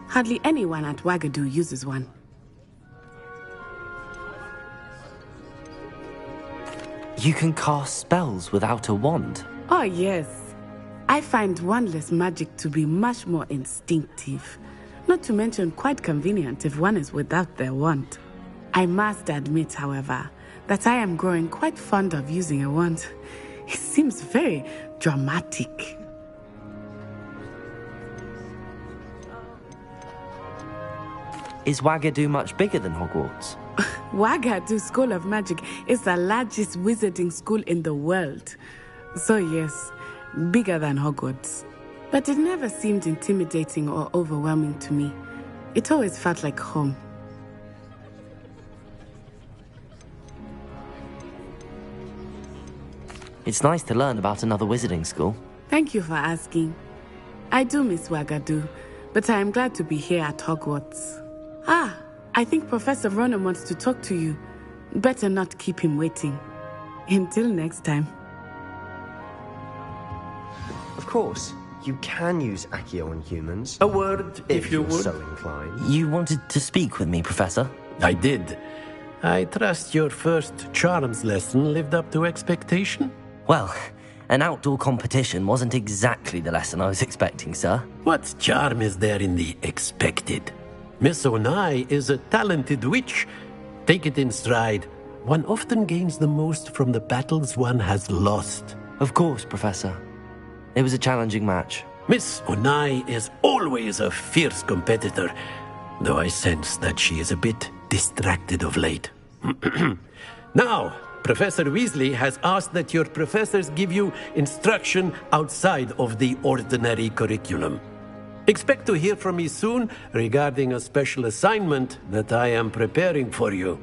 Hardly anyone at Wagadu uses one. You can cast spells without a wand? Oh, yes. I find wandless magic to be much more instinctive. Not to mention quite convenient if one is without their wand. I must admit, however, that I am growing quite fond of using a wand. It seems very dramatic. Is Wagadu much bigger than Hogwarts? Wagadu School of Magic is the largest wizarding school in the world. So yes, bigger than Hogwarts. But it never seemed intimidating or overwhelming to me. It always felt like home. It's nice to learn about another wizarding school. Thank you for asking. I do miss Wagadu, but I am glad to be here at Hogwarts. I think Professor Ronen wants to talk to you. Better not keep him waiting. Until next time. Of course, you can use Accio on humans. A word, if you you're would. so inclined. You wanted to speak with me, Professor? I did. I trust your first charms lesson lived up to expectation? Well, an outdoor competition wasn't exactly the lesson I was expecting, sir. What charm is there in the expected? Miss Onai is a talented witch. Take it in stride. One often gains the most from the battles one has lost. Of course, Professor. It was a challenging match. Miss Onai is always a fierce competitor, though I sense that she is a bit distracted of late. Now, Professor Weasley has asked that your professors give you instruction outside of the ordinary curriculum. Expect to hear from me soon regarding a special assignment that I am preparing for you.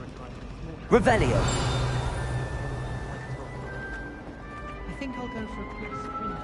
for a time. Revelio. I think I'll go for a quick sprint.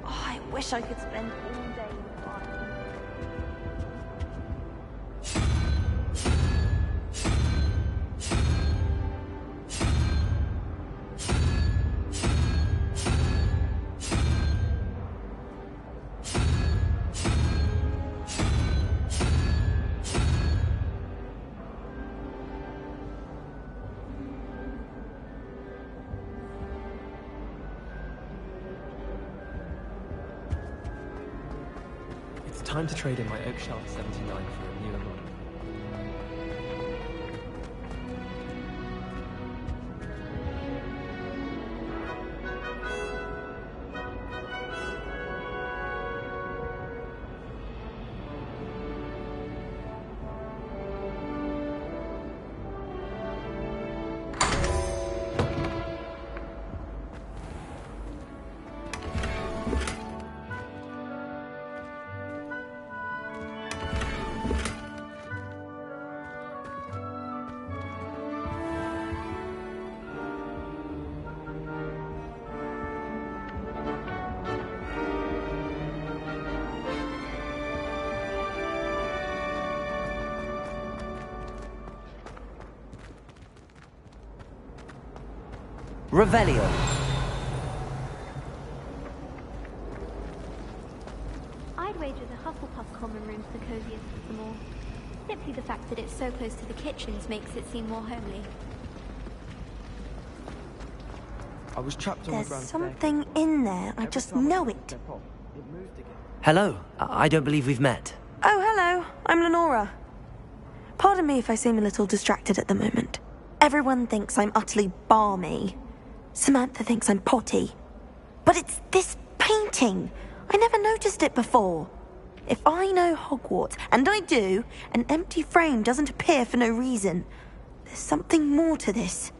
I wish I could spend all day in the garden. It's time to trade in my Oakshaft 79 for a newer model. Revelio. I'd wager the Hufflepuff common room's the coziest of them all. Simply the fact that it's so close to the kitchens makes it seem more homely. I was trapped on the There's ground. something in there. I just know it. It moved again. Hello. I don't believe we've met. Oh, hello. I'm Lenora. Pardon me if I seem a little distracted at the moment. Everyone thinks I'm utterly balmy. Samantha thinks I'm potty. But it's this painting. I never noticed it before. If I know Hogwarts, and I do, an empty frame doesn't appear for no reason. There's something more to this.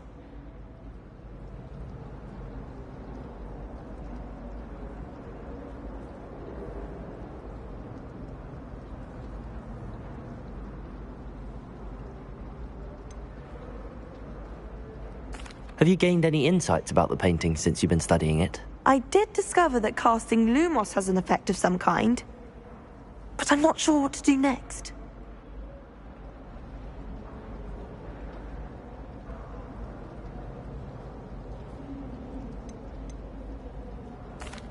Have you gained any insights about the painting since you've been studying it? I did discover that casting Lumos has an effect of some kind. But I'm not sure what to do next.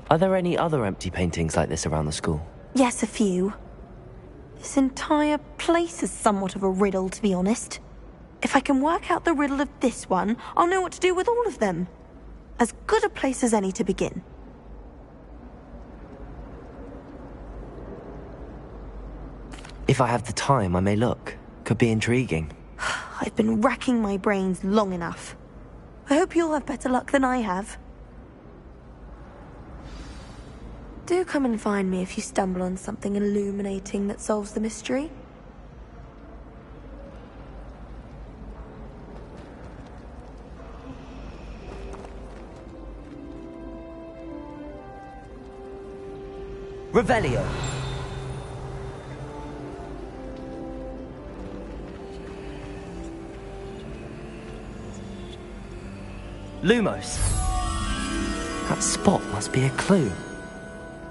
Are there any other empty paintings like this around the school? Yes, a few. This entire place is somewhat of a riddle, to be honest. If I can work out the riddle of this one, I'll know what to do with all of them. As good a place as any to begin. If I have the time, I may look. Could be intriguing. I've been racking my brains long enough. I hope you'll have better luck than I have. Do come and find me if you stumble on something illuminating that solves the mystery. Revelio. Lumos! That spot must be a clue.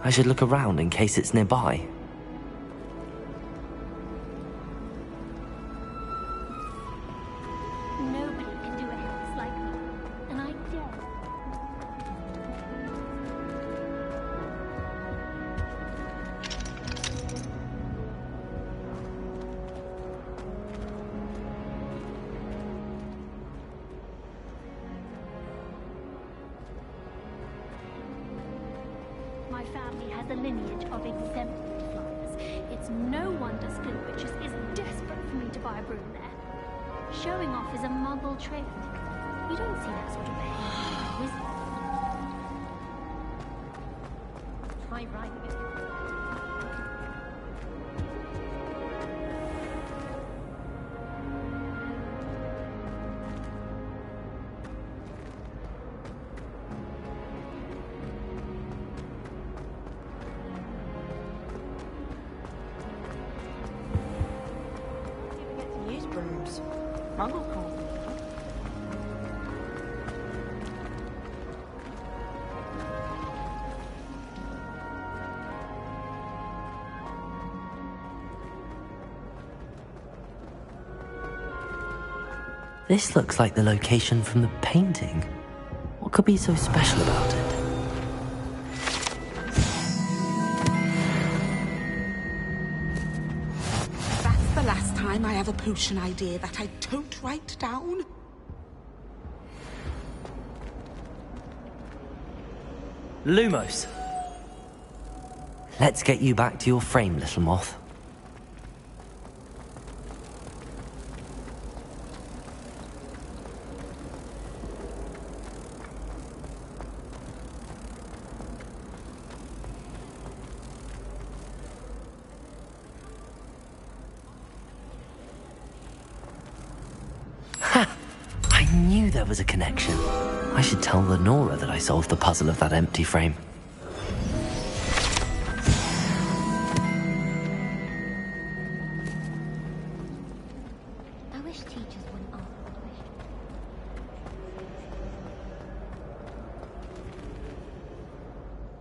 I should look around in case it's nearby. Nobody can do a hex like me, and I dare. My family has a lineage of exemplary flyers. It's no wonder Skillwitches is desperate for me to buy a broom there. Showing off is a Muggle trait. You don't see that sort of behavior in wizards. Try riding it. Use brooms. Muggle can't. This looks like the location from the painting. What could be so special about it? That's the last time I have a potion idea that I don't write down. Lumos! Let's get you back to your frame, little moth. I knew there was a connection. I should tell Lenora that I solved the puzzle of that empty frame. I wish teachers wouldn't ask that question.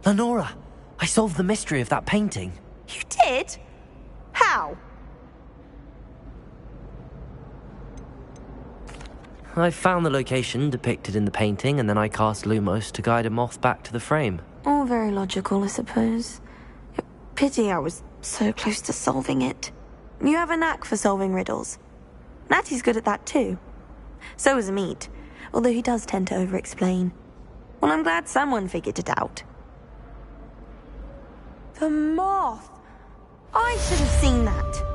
Lenora! I solved the mystery of that painting. You did? How? I found the location depicted in the painting, and then I cast Lumos to guide a moth back to the frame. All very logical, I suppose. Pity I was so close to solving it. You have a knack for solving riddles. Natty's good at that too. So is Meat, although he does tend to over-explain. Well, I'm glad someone figured it out. The moth! I should have seen that.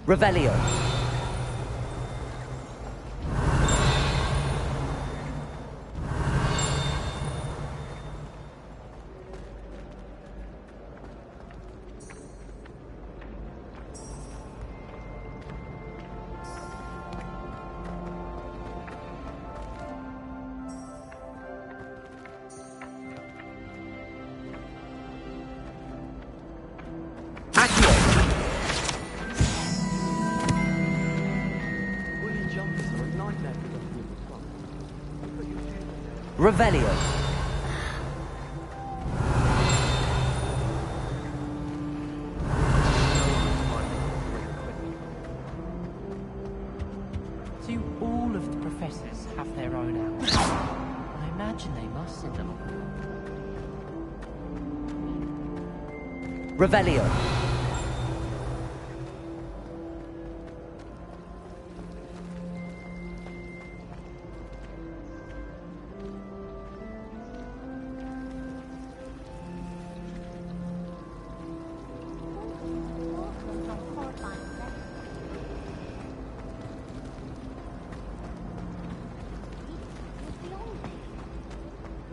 Revelio. Revelio. Do all of the professors have their own owls? I imagine they must in them. Revelio.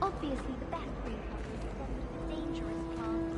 Obviously, the best green cover is one of the dangerous plants.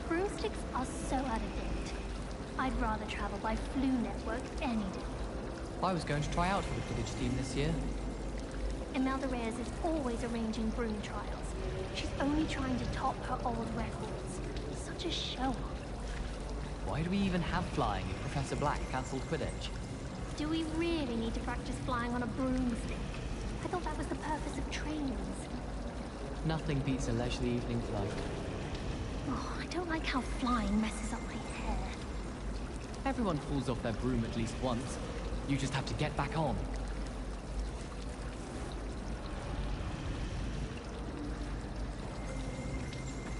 Broomsticks are so out of date. I'd rather travel by Flu Network any day. I was going to try out for the village team this year. Imelda Reyes is always arranging broom trials. She's only trying to top her old records. Such a show-off. Why do we even have flying if Professor Black cancelled Quidditch? Do we really need to practice flying on a broomstick? I thought that was the purpose of trainings. Nothing beats a leisurely evening flight. Oh, I don't like how flying messes up my hair. Everyone falls off their broom at least once. You just have to get back on.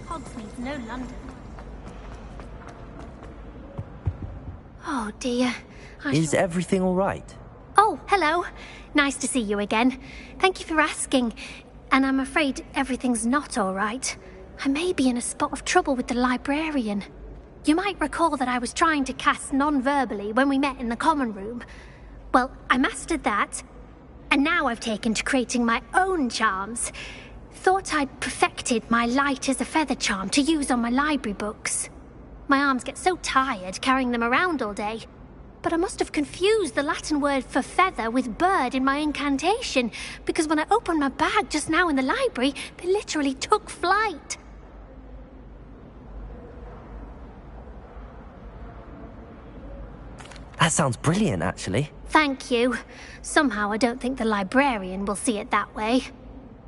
Hogsmeade's no London. Oh dear. Is everything all right? Oh, hello. Nice to see you again. Thank you for asking. And I'm afraid everything's not all right. I may be in a spot of trouble with the librarian. You might recall that I was trying to cast non-verbally when we met in the common room. Well, I mastered that, and now I've taken to creating my own charms. Thought I'd perfected my light as a feather charm to use on my library books. My arms get so tired carrying them around all day. But I must have confused the Latin word for feather with bird in my incantation, because when I opened my bag just now in the library, they literally took flight. That sounds brilliant, actually. Thank you. Somehow I don't think the librarian will see it that way.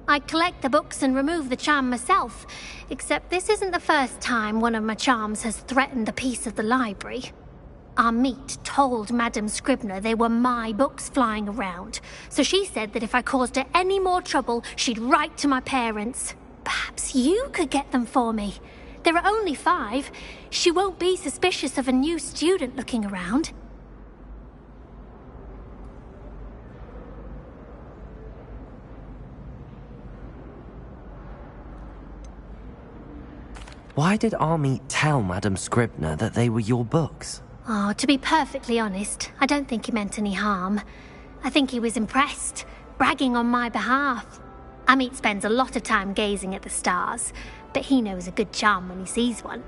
I collect the books and remove the charm myself, except this isn't the first time one of my charms has threatened the peace of the library. Our meet told Madame Scribner they were my books flying around, so she said that if I caused her any more trouble, she'd write to my parents. Perhaps you could get them for me. There are only 5. She won't be suspicious of a new student looking around. Why did Army tell Madame Scribner that they were your books? Oh, to be perfectly honest, I don't think he meant any harm. I think he was impressed, bragging on my behalf. Amit spends a lot of time gazing at the stars, but he knows a good charm when he sees one.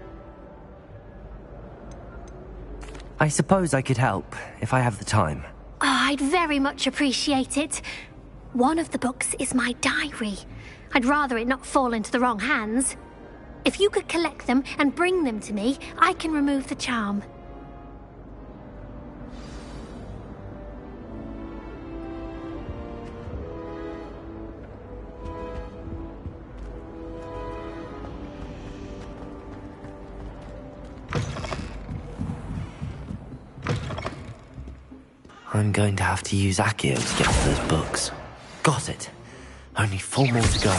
I suppose I could help, if I have the time. Oh, I'd very much appreciate it. One of the books is my diary. I'd rather it not fall into the wrong hands. If you could collect them and bring them to me, I can remove the charm. I'm going to have to use Accio to get to those books. Got it. Only 4 more to go.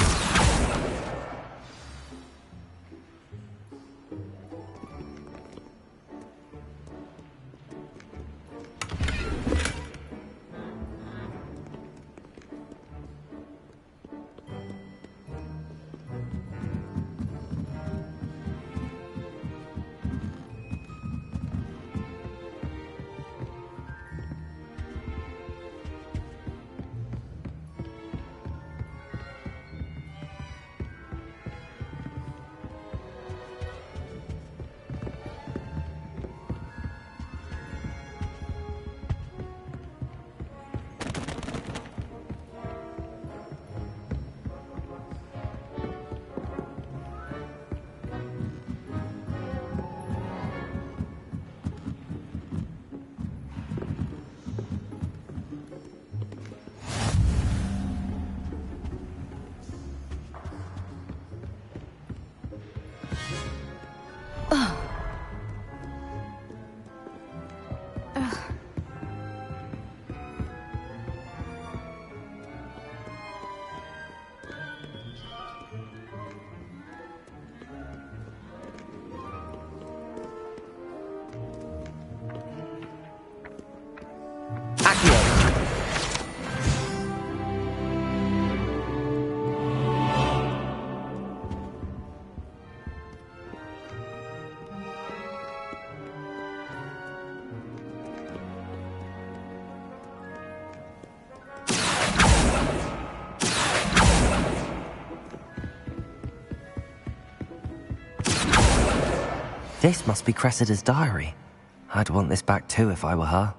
This must be Cressida's diary. I'd want this back too if I were her.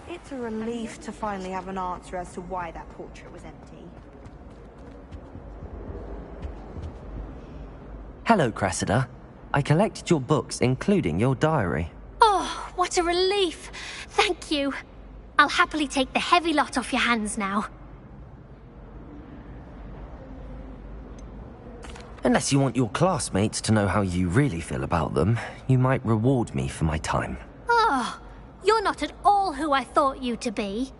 It's a relief to finally have an answer as to why that portrait was empty. Hello, Cressida. I collected your books, including your diary. Oh, what a relief! Thank you. I'll happily take the heavy lot off your hands now. Unless you want your classmates to know how you really feel about them, you might reward me for my time. Oh, you're not at all who I thought you to be.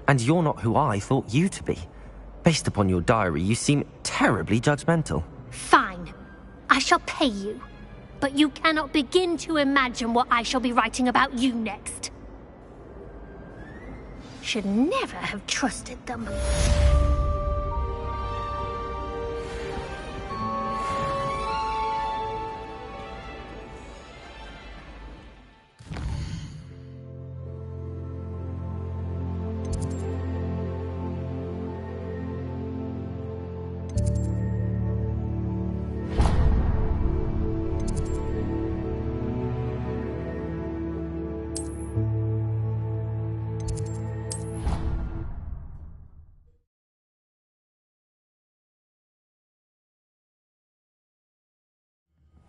And you're not who I thought you to be. Based upon your diary, you seem terribly judgmental. Fine. I shall pay you. But you cannot begin to imagine what I shall be writing about you next. Should never have trusted them.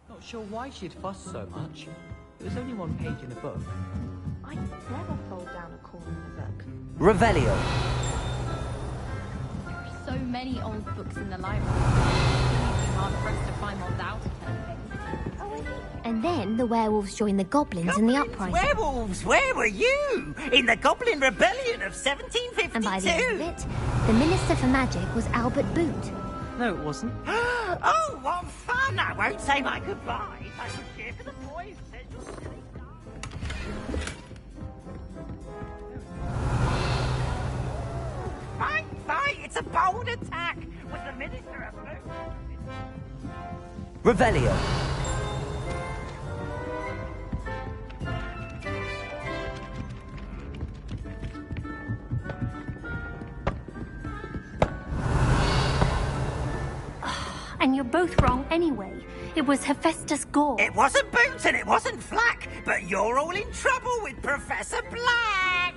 Not sure why she'd fuss so much. It was only one page in the book. I never fold down a corner of the book. Revelio. There are so many old books in the library. It's easy hard for us to find ones out of anything. And then the werewolves joined the goblins in the uprising. Werewolves, where were you? In the Goblin Rebellion of 1752. And by the end of it, the Minister for Magic was Albert Boot. No, it wasn't. Oh, what fun! I won't say my goodbyes. I will cheer for the boys. Says your silly stuff. Fight, fight! It's a bold attack. Was the Minister of Revelio. And you're both wrong anyway. It was Hephaestus Gore. It wasn't Boots and it wasn't Flack, but you're all in trouble with Professor Black!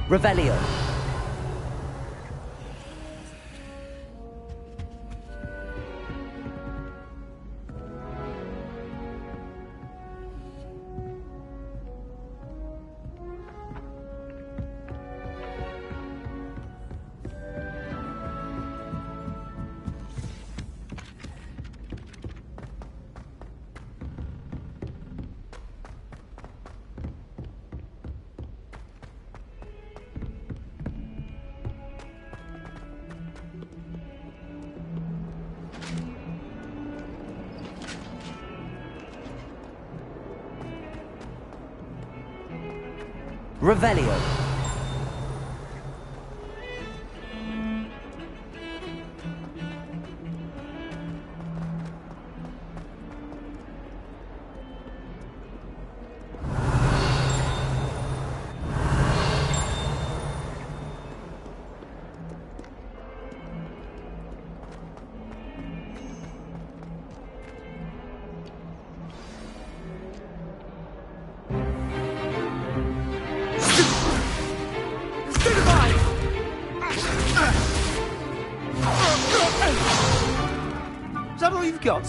Revelio. Revelio. Is that all you've got?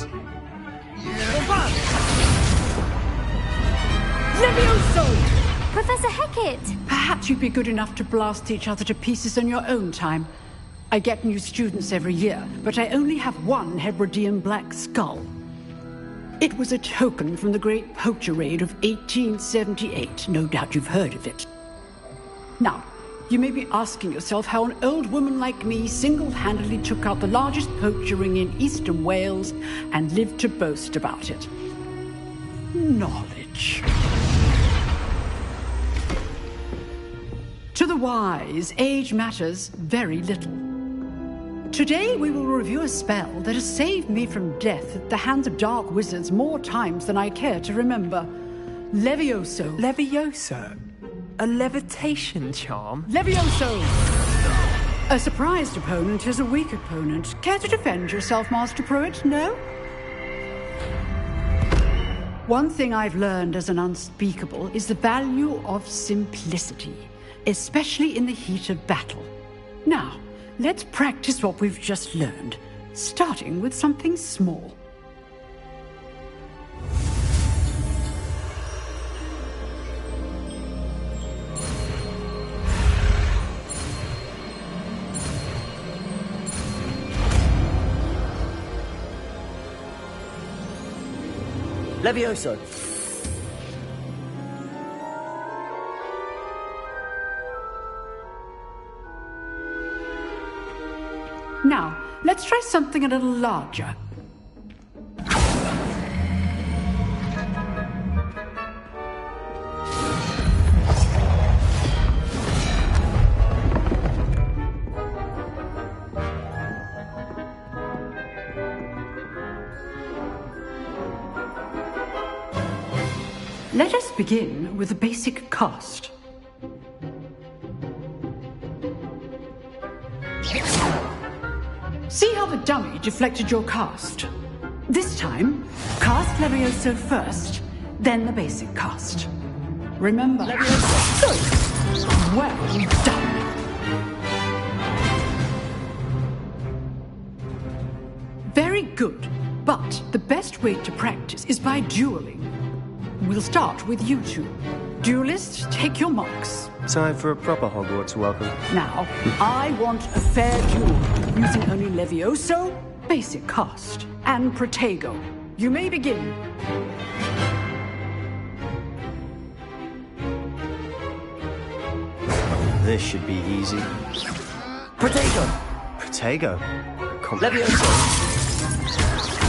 Levioso! Professor Hecat! Perhaps you'd be good enough to blast each other to pieces on your own time. I get new students every year, but I only have one Hebridean black skull. It was a token from the Great Poacher Raid of 1878. No doubt you've heard of it. Now, you may be asking yourself how an old woman like me single-handedly took out the largest poacher ring in eastern Wales and lived to boast about it. Knowledge. To the wise, age matters very little. Today we will review a spell that has saved me from death at the hands of dark wizards more times than I care to remember. Levioso. Levioso? A levitation charm? Levioso! A surprised opponent is a weak opponent. Care to defend yourself, Master Pruitt? No? One thing I've learned as an unspeakable is the value of simplicity, especially in the heat of battle. Now, let's practice what we've just learned, starting with something small. Levioso. Now, let's try something a little larger. Let us begin with the basic cast. See how the dummy deflected your cast? This time, cast Levioso first, then the basic cast. Remember, Levioso. Good. Well done. Very good, but the best way to practice is by dueling. We'll start with you two. Duelists, take your marks. Time for a proper Hogwarts welcome. Now, I want a fair duel, using only Levioso, basic cast, and Protego. You may begin. This should be easy. Protego! Protego? Levioso!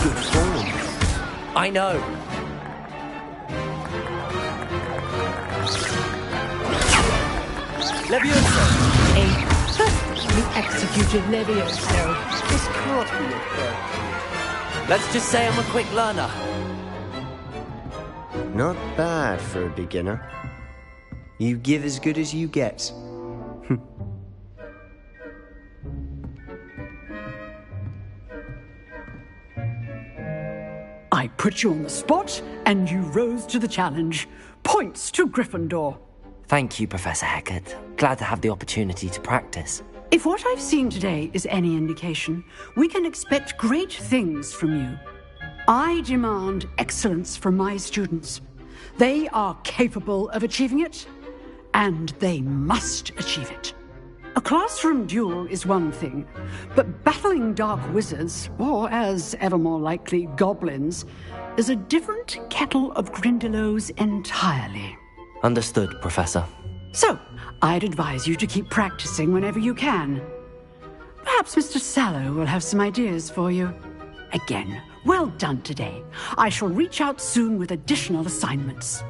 Good form. I know. Levioso! A perfectly executed Levioso. This can't be a threat. Let's just say I'm a quick learner. Not bad for a beginner. You give as good as you get. I put you on the spot, and you rose to the challenge. Points to Gryffindor. Thank you, Professor Hecat. Glad to have the opportunity to practice. If what I've seen today is any indication, we can expect great things from you. I demand excellence from my students. They are capable of achieving it, and they must achieve it. A classroom duel is one thing, but battling dark wizards, or as ever more likely, goblins, is a different kettle of Grindylows entirely. Understood, Professor. So, I'd advise you to keep practicing whenever you can. Perhaps Mr. Sallow will have some ideas for you. Again, well done today. I shall reach out soon with additional assignments.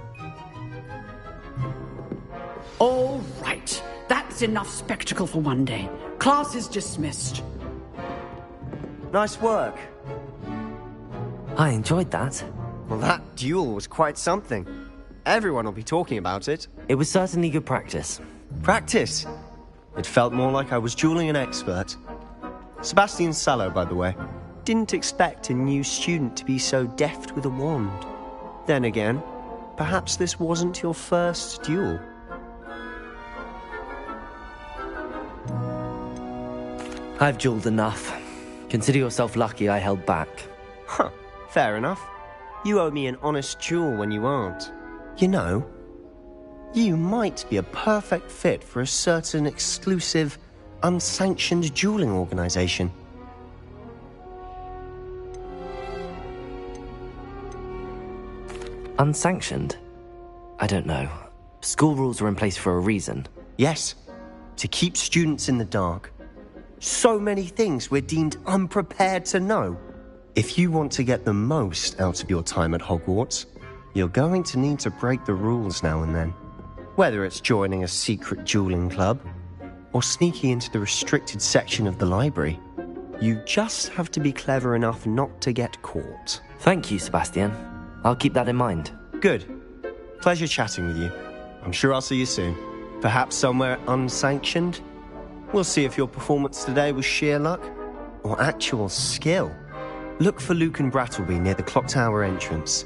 All right. That's enough spectacle for one day. Class is dismissed. Nice work. I enjoyed that. Well, that duel was quite something. Everyone will be talking about it. It was certainly good practice. Practice? It felt more like I was dueling an expert. Sebastian Sallow, by the way. Didn't expect a new student to be so deft with a wand. Then again, perhaps this wasn't your first duel. I've dueled enough. Consider yourself lucky I held back. Huh, fair enough. You owe me an honest duel when you aren't. You know, you might be a perfect fit for a certain exclusive, unsanctioned dueling organization. Unsanctioned? I don't know. School rules are in place for a reason. Yes, to keep students in the dark. So many things we're deemed unprepared to know. If you want to get the most out of your time at Hogwarts, you're going to need to break the rules now and then. Whether it's joining a secret dueling club, or sneaking into the restricted section of the library, you just have to be clever enough not to get caught. Thank you, Sebastian. I'll keep that in mind. Good. Pleasure chatting with you. I'm sure I'll see you soon. Perhaps somewhere unsanctioned? We'll see if your performance today was sheer luck or actual skill. Look for Lucan Brattleby near the Clock Tower entrance,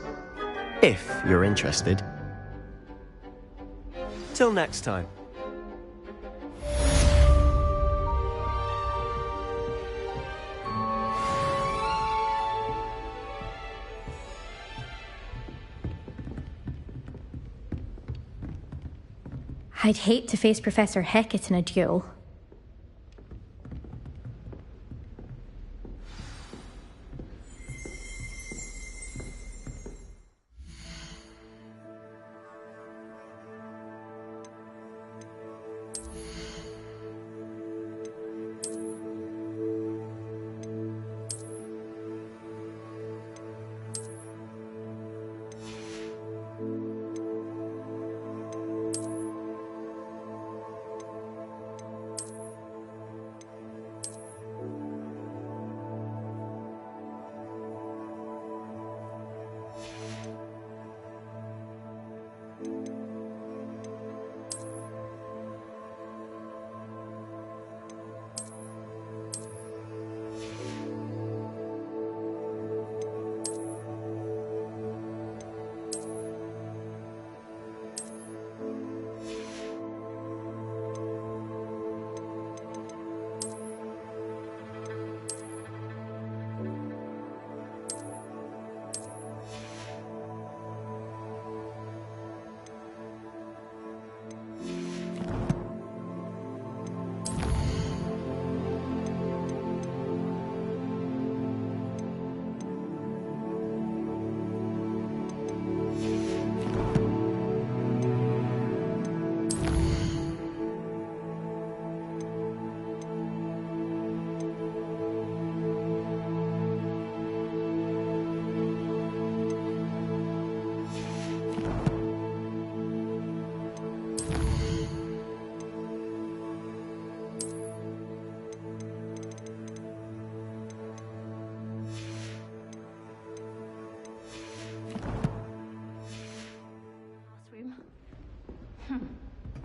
if you're interested. Till next time. I'd hate to face Professor Hecat in a duel.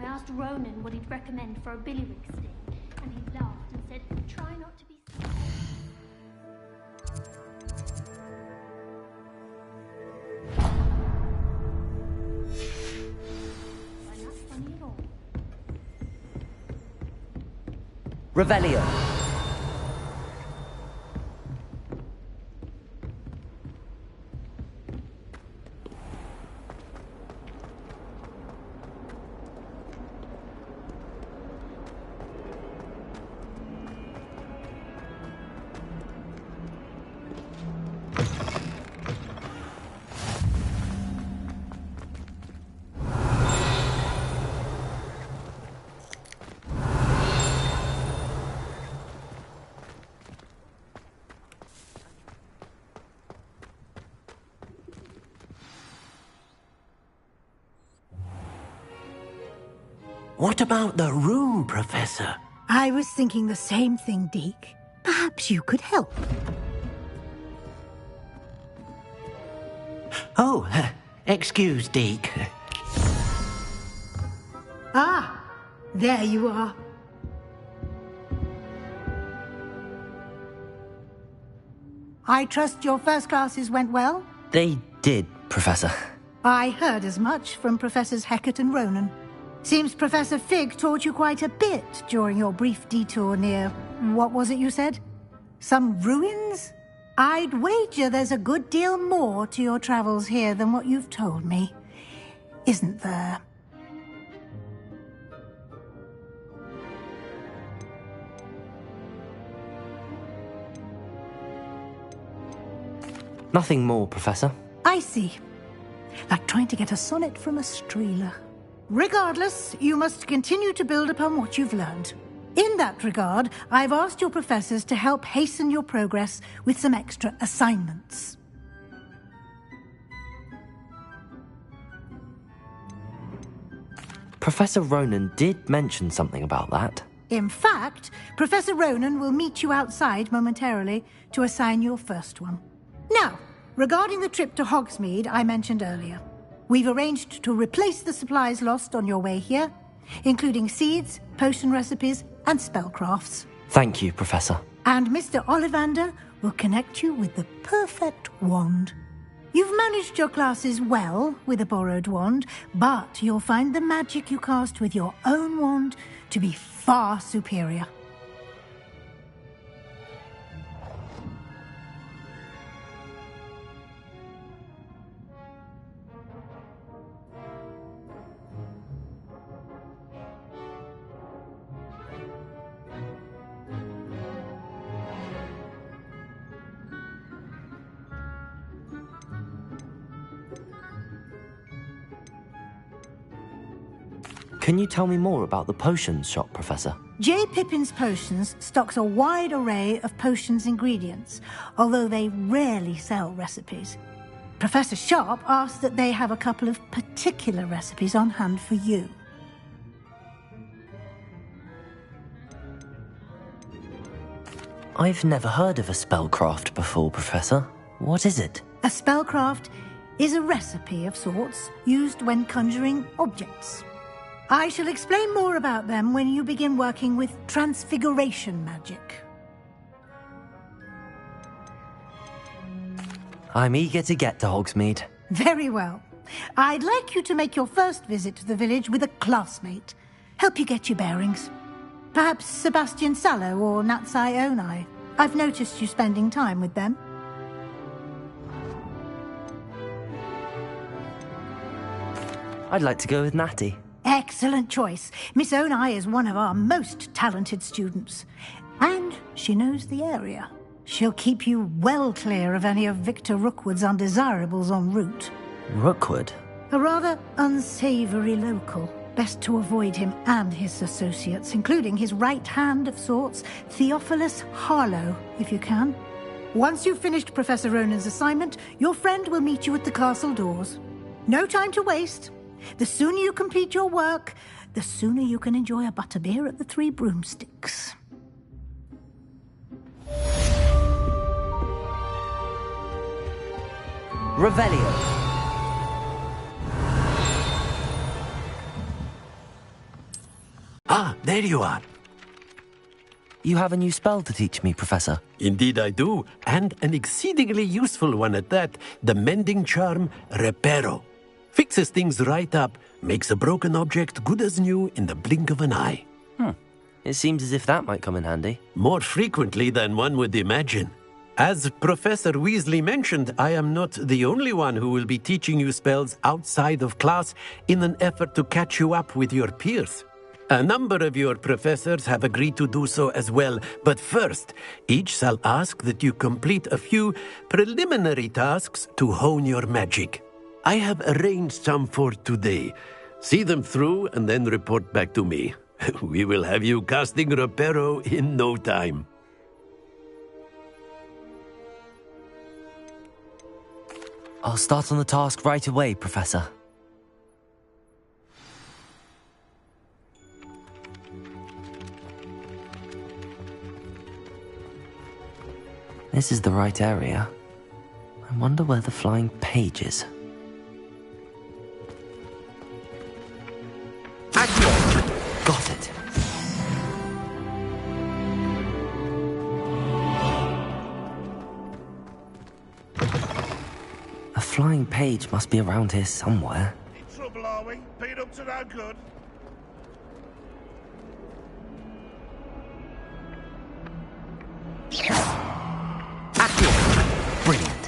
I asked Ronan what he'd recommend for a Billywig sting, and he laughed and said, try not to be... Why not funny at all? Revelio. What about the room, Professor? I was thinking the same thing, Deke. Perhaps you could help. Oh, excuse, Deke. Ah, there you are. I trust your first classes went well? They did, Professor. I heard as much from Professors Hecat and Ronan. Seems Professor Fig taught you quite a bit during your brief detour near... what was it you said? Some ruins? I'd wager there's a good deal more to your travels here than what you've told me. Isn't there? Nothing more, Professor. I see. Like trying to get a sonnet from a streeler. Regardless, you must continue to build upon what you've learned. In that regard, I've asked your professors to help hasten your progress with some extra assignments. Professor Ronan did mention something about that. In fact, Professor Ronan will meet you outside momentarily to assign your first one. Now, regarding the trip to Hogsmeade I mentioned earlier, we've arranged to replace the supplies lost on your way here, including seeds, potion recipes, and spellcrafts. Thank you, Professor. And Mr. Ollivander will connect you with the perfect wand. You've managed your classes well with a borrowed wand, but you'll find the magic you cast with your own wand to be far superior. Can you tell me more about the potions shop, Professor? J. Pippin's Potions stocks a wide array of potions ingredients, although they rarely sell recipes. Professor Sharp asked that they have a couple of particular recipes on hand for you. I've never heard of a spellcraft before, Professor. What is it? A spellcraft is a recipe of sorts used when conjuring objects. I shall explain more about them when you begin working with transfiguration magic. I'm eager to get to Hogsmeade. Very well. I'd like you to make your first visit to the village with a classmate. Help you get your bearings. Perhaps Sebastian Sallow or Natsai Onai. I've noticed you spending time with them. I'd like to go with Natty. Excellent choice. Miss Onai is one of our most talented students. And she knows the area. She'll keep you well clear of any of Victor Rookwood's undesirables en route. Rookwood? A rather unsavory local. Best to avoid him and his associates, including his right hand of sorts, Theophilus Harlow, if you can. Once you've finished Professor Ronan's assignment, your friend will meet you at the castle doors. No time to waste. The sooner you complete your work, the sooner you can enjoy a butterbeer at the Three Broomsticks. Revelio. Ah, there you are. You have a new spell to teach me, Professor. Indeed I do, and an exceedingly useful one at that. The mending charm, Reparo. Fixes things right up, makes a broken object good as new in the blink of an eye. It seems as if that might come in handy. More frequently than one would imagine. As Professor Weasley mentioned, I am not the only one who will be teaching you spells outside of class in an effort to catch you up with your peers. A number of your professors have agreed to do so as well, but first, each shall ask that you complete a few preliminary tasks to hone your magic. I have arranged some for today. See them through and then report back to me. We will have you casting Reparo in no time. I'll start on the task right away, Professor. This is the right area. I wonder where the flying page is. Got it. A flying page must be around here somewhere. In trouble, are we? Been up to no good? Brilliant.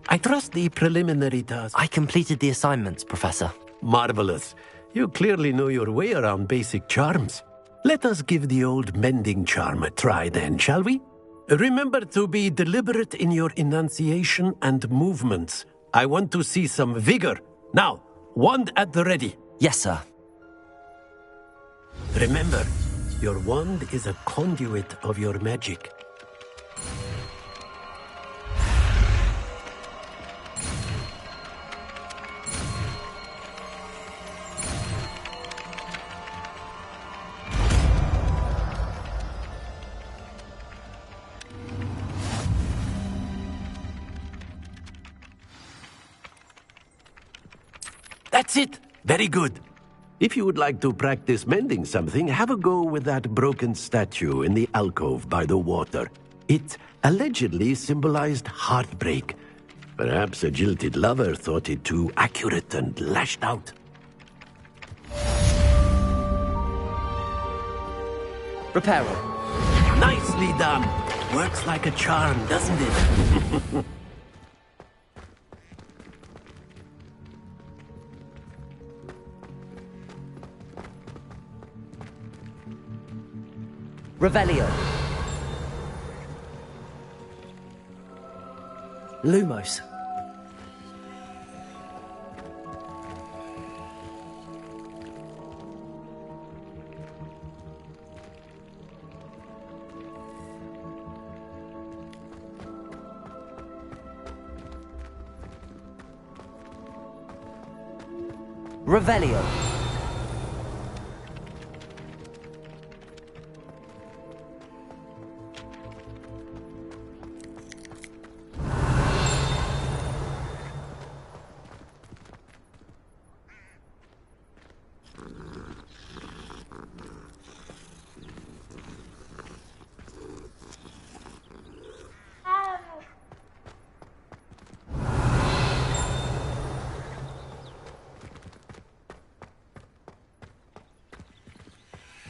I trust the preliminary task. I completed the assignments, Professor. Marvelous. You clearly know your way around basic charms. Let us give the old mending charm a try then, shall we? Remember to be deliberate in your enunciation and movements. I want to see some vigor. Now, wand at the ready. Yes, sir. Remember, your wand is a conduit of your magic. That's it! Very good. If you would like to practice mending something, have a go with that broken statue in the alcove by the water. It allegedly symbolized heartbreak. Perhaps a jilted lover thought it too accurate and lashed out. Reparo. Nicely done. Works like a charm, doesn't it? Revelio. Lumos. Revelio.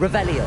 Revelio.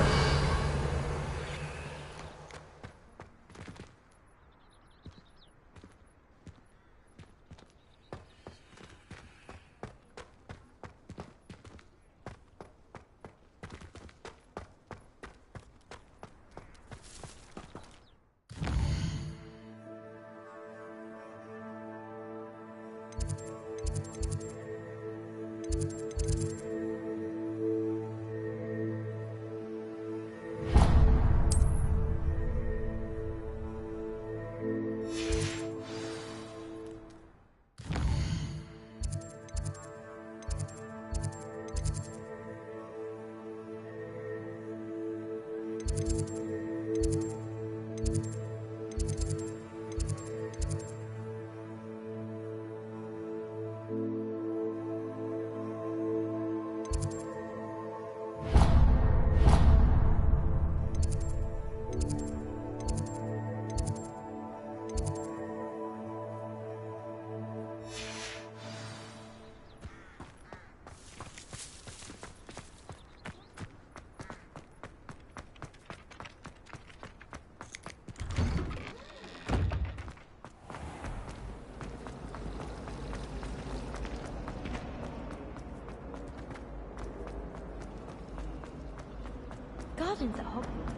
Gardens at Hogwarts.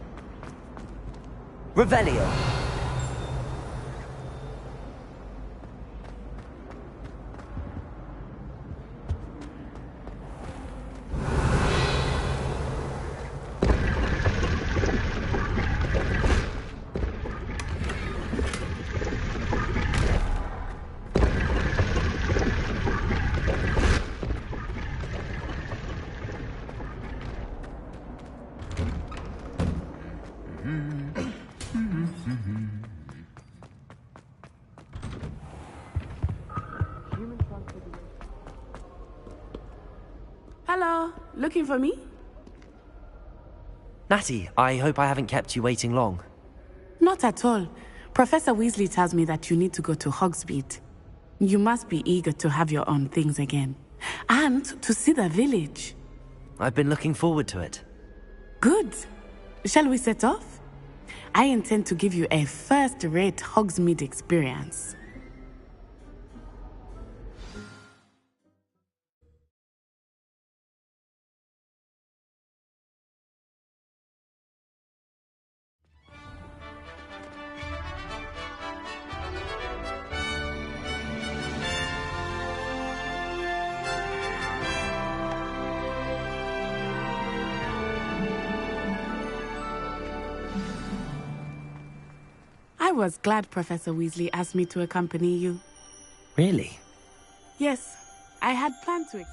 Revelio. Hello, looking for me? Natty, I hope I haven't kept you waiting long. Not at all. Professor Weasley tells me that you need to go to Hogsmeade. You must be eager to have your own things again. And to see the village. I've been looking forward to it. Good. Shall we set off? I intend to give you a first-rate Hogsmeade experience. I was glad Professor Weasley asked me to accompany you. Really? Yes, I had planned to.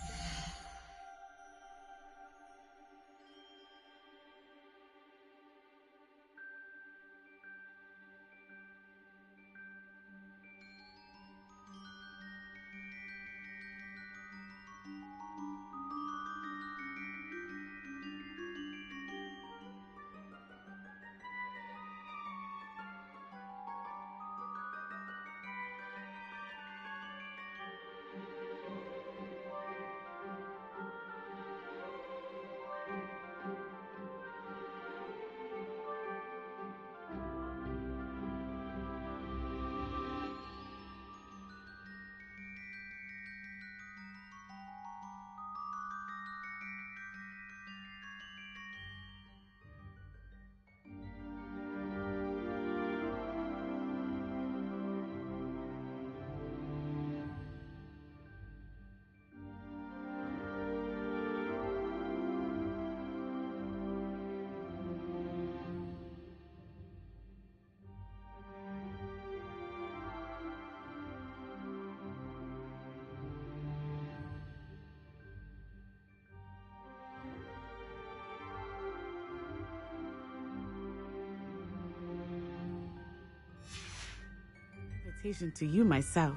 To you myself.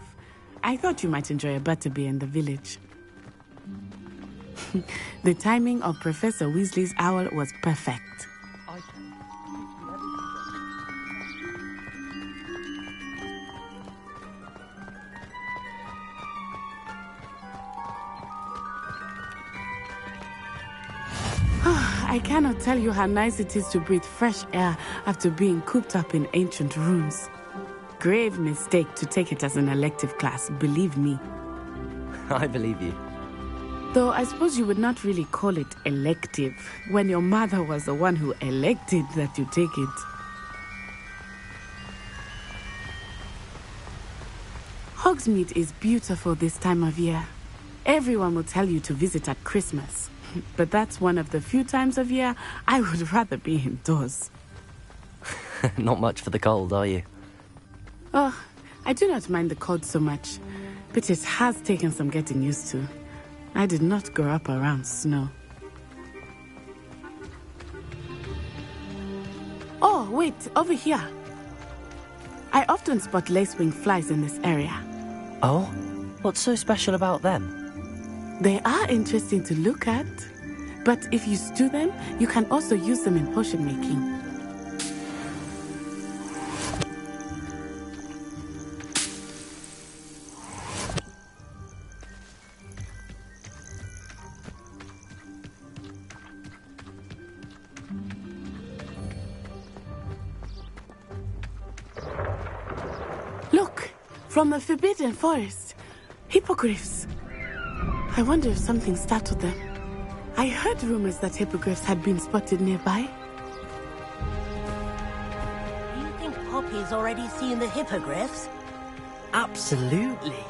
I thought you might enjoy a butterbeer in the village. The timing of Professor Weasley's owl was perfect. I cannot tell you how nice it is to breathe fresh air after being cooped up in ancient rooms. Grave mistake to take it as an elective class, believe me. I believe you. Though I suppose you would not really call it elective, when your mother was the one who elected that you take it. Hogsmeade is beautiful this time of year. Everyone will tell you to visit at Christmas, but that's one of the few times of year I would rather be indoors. Not much for the cold, are you? Oh, I do not mind the cold so much, but it has taken some getting used to. I did not grow up around snow. Oh, wait, over here. I often spot lacewing flies in this area. Oh? What's so special about them? They are interesting to look at, but if you stew them, you can also use them in potion making. Look, from the Forbidden Forest. Hippogriffs. I wonder if something startled them. I heard rumors that hippogriffs had been spotted nearby. he's already seen the hippogriffs? Absolutely.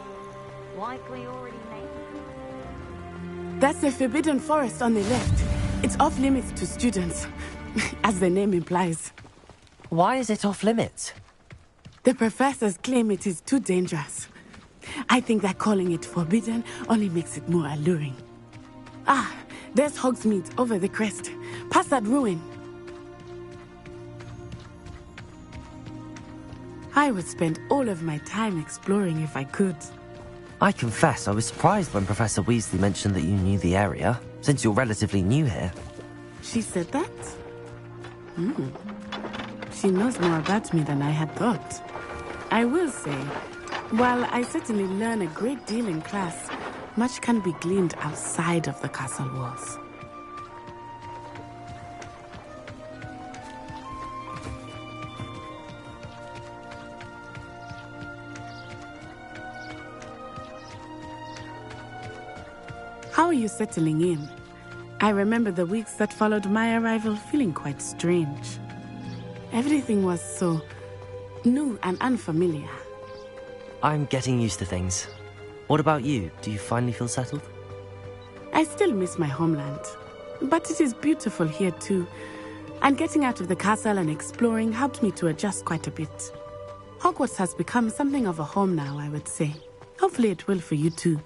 Likely already made. That's the Forbidden Forest on the left. It's off limits to students, as the name implies. Why is it off limits? The professors claim it is too dangerous. I think that calling it forbidden only makes it more alluring. Ah, there's Hogsmeade over the crest, past that ruin. I would spend all of my time exploring if I could. I confess I was surprised when Professor Weasley mentioned that you knew the area, since you're relatively new here. She said that? She knows more about me than I had thought. I will say, while I certainly learn a great deal in class, much can be gleaned outside of the castle walls. How are you settling in? I remember the weeks that followed my arrival feeling quite strange. Everything was so new and unfamiliar. I'm getting used to things. What about you? Do you finally feel settled? I still miss my homeland, but it is beautiful here too. And getting out of the castle and exploring helped me to adjust quite a bit. Hogwarts has become something of a home now, I would say. Hopefully it will for you too.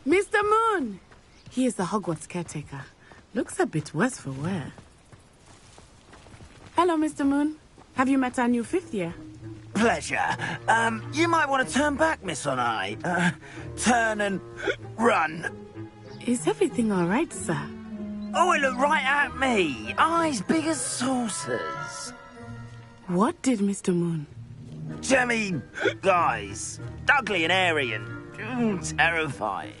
Mr. Moon! He is the Hogwarts caretaker. Looks a bit worse for wear. Hello, Mr. Moon. Have you met our new 5th year? Pleasure. You might want to turn back, Miss Onai. Turn and run. Is everything all right, sir? Oh, it looked right at me. Eyes big as saucers. What did Mr. Moon? Jemmy guys. Ugly and airy and terrifying.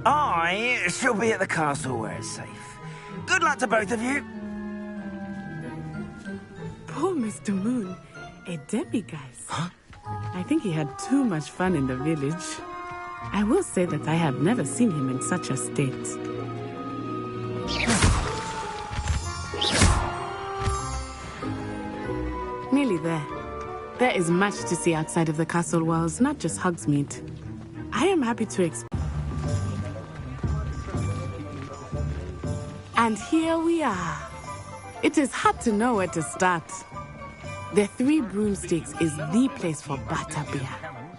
I shall be at the castle where it's safe. Good luck to both of you. Poor Mr. Moon. A demiguise. Huh? I think he had too much fun in the village. I will say that I have never seen him in such a state. Nearly there. There is much to see outside of the castle walls, not just Hogsmeade. I am happy to explore. And here we are. It is hard to know where to start. The Three Broomsticks is the place for butterbeer.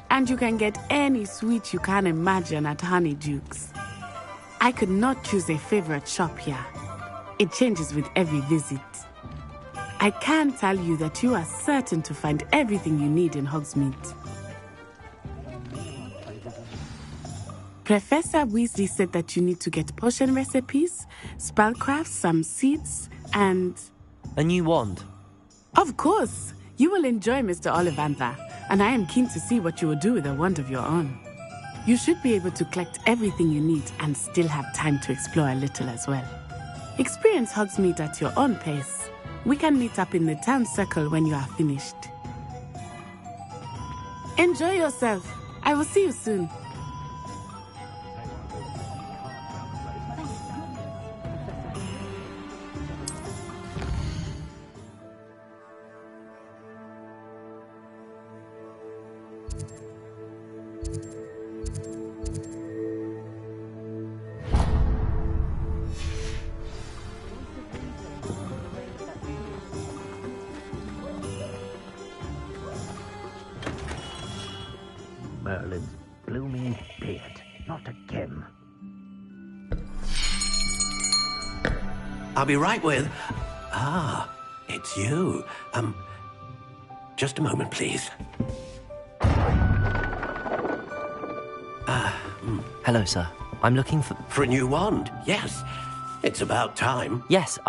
And you can get any sweet you can imagine at Honeydukes. I could not choose a favorite shop here. It changes with every visit. I can tell you that you are certain to find everything you need in Hogsmeade. Professor Weasley said that you need to get potion recipes, spellcraft, some seeds, and... a new wand. Of course! You will enjoy Mr. Ollivander, and I am keen to see what you will do with a wand of your own. You should be able to collect everything you need and still have time to explore a little as well. Experience Hogsmeade at your own pace. We can meet up in the town circle when you are finished. Enjoy yourself. I will see you soon. Merlin's blooming beard. Not again. I'll be right with... Ah, it's you. Just a moment, please. Hello, sir. I'm looking for... For a new wand, yes. It's about time. Yes,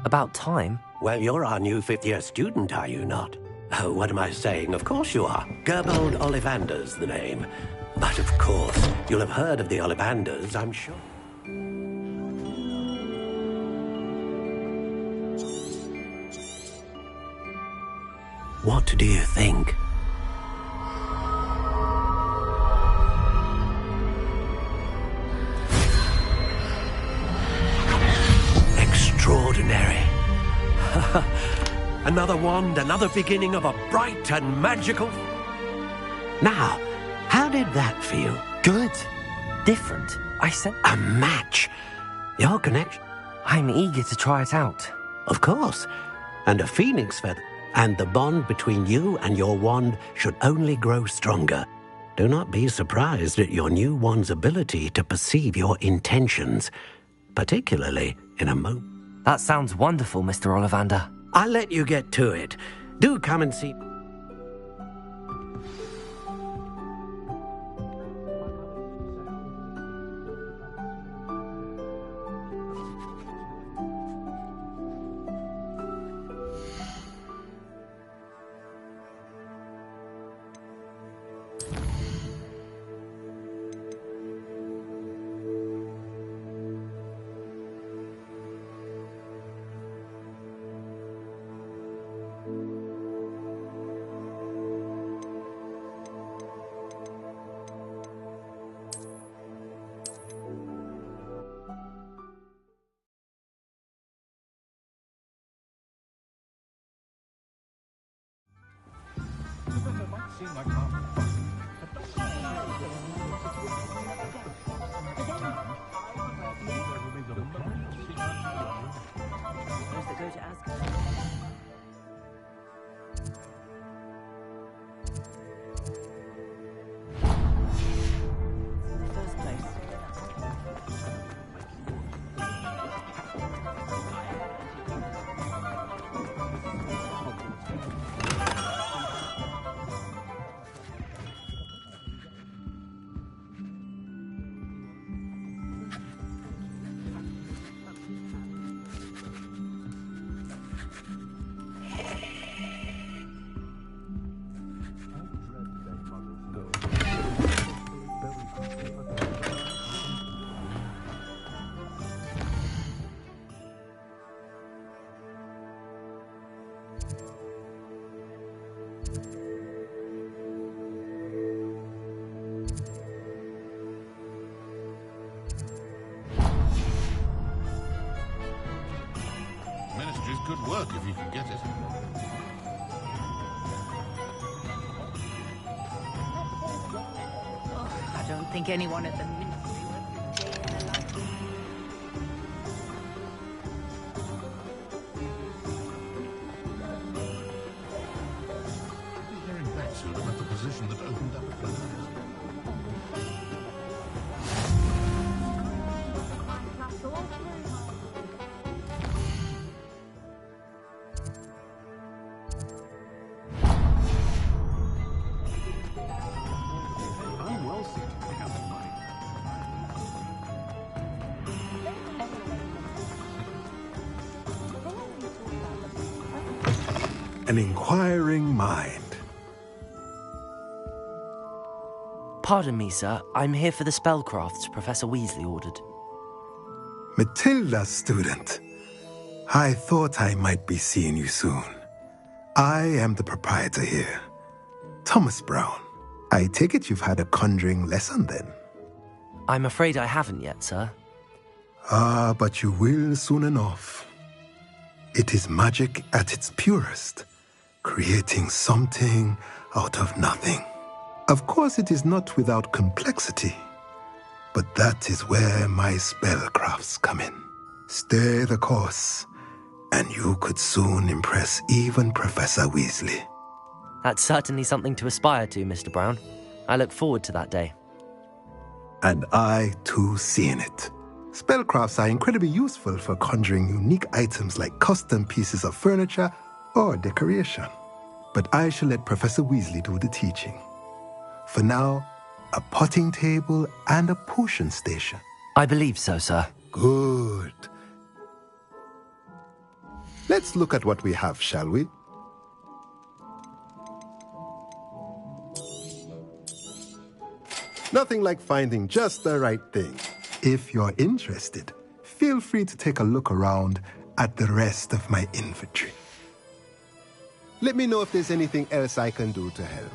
about time? Well, you're our new 5th year student, are you not? Oh, what am I saying? Of course you are. Gerbold Ollivander's the name. But of course, you'll have heard of the Ollivanders, I'm sure. What do you think? Extraordinary. Another wand, another beginning of a bright and magical... Now, how did that feel? Good. Different. I said... A match. Your connection... I'm eager to try it out. Of course. And a phoenix feather. And the bond between you and your wand should only grow stronger. Do not be surprised at your new wand's ability to perceive your intentions, particularly in a moment. That sounds wonderful, Mr. Ollivander. I'll let you get to it. Do come and see... Good work if you can get it. I don't think anyone at the Ministry would have been like me. You're hearing back soon about the position that opened up at Blackness. An inquiring mind. Pardon me, sir. I'm here for the spellcrafts Professor Weasley ordered. Matilda, student. I thought I might be seeing you soon. I am the proprietor here, Thomas Brown. I take it you've had a conjuring lesson then? I'm afraid I haven't yet, sir. Ah, but you will soon enough. It is magic at its purest, creating something out of nothing. Of course, it is not without complexity, but that is where my spellcrafts come in. Stay the course, and you could soon impress even Professor Weasley. That's certainly something to aspire to, Mr. Brown. I look forward to that day. And I, too, seeing it. Spellcrafts are incredibly useful for conjuring unique items like custom pieces of furniture or decoration. But I shall let Professor Weasley do the teaching. For now, a potting table and a potion station. I believe so, sir. Good. Let's look at what we have, shall we? Nothing like finding just the right thing. If you're interested, feel free to take a look around at the rest of my inventory. Let me know if there's anything else I can do to help.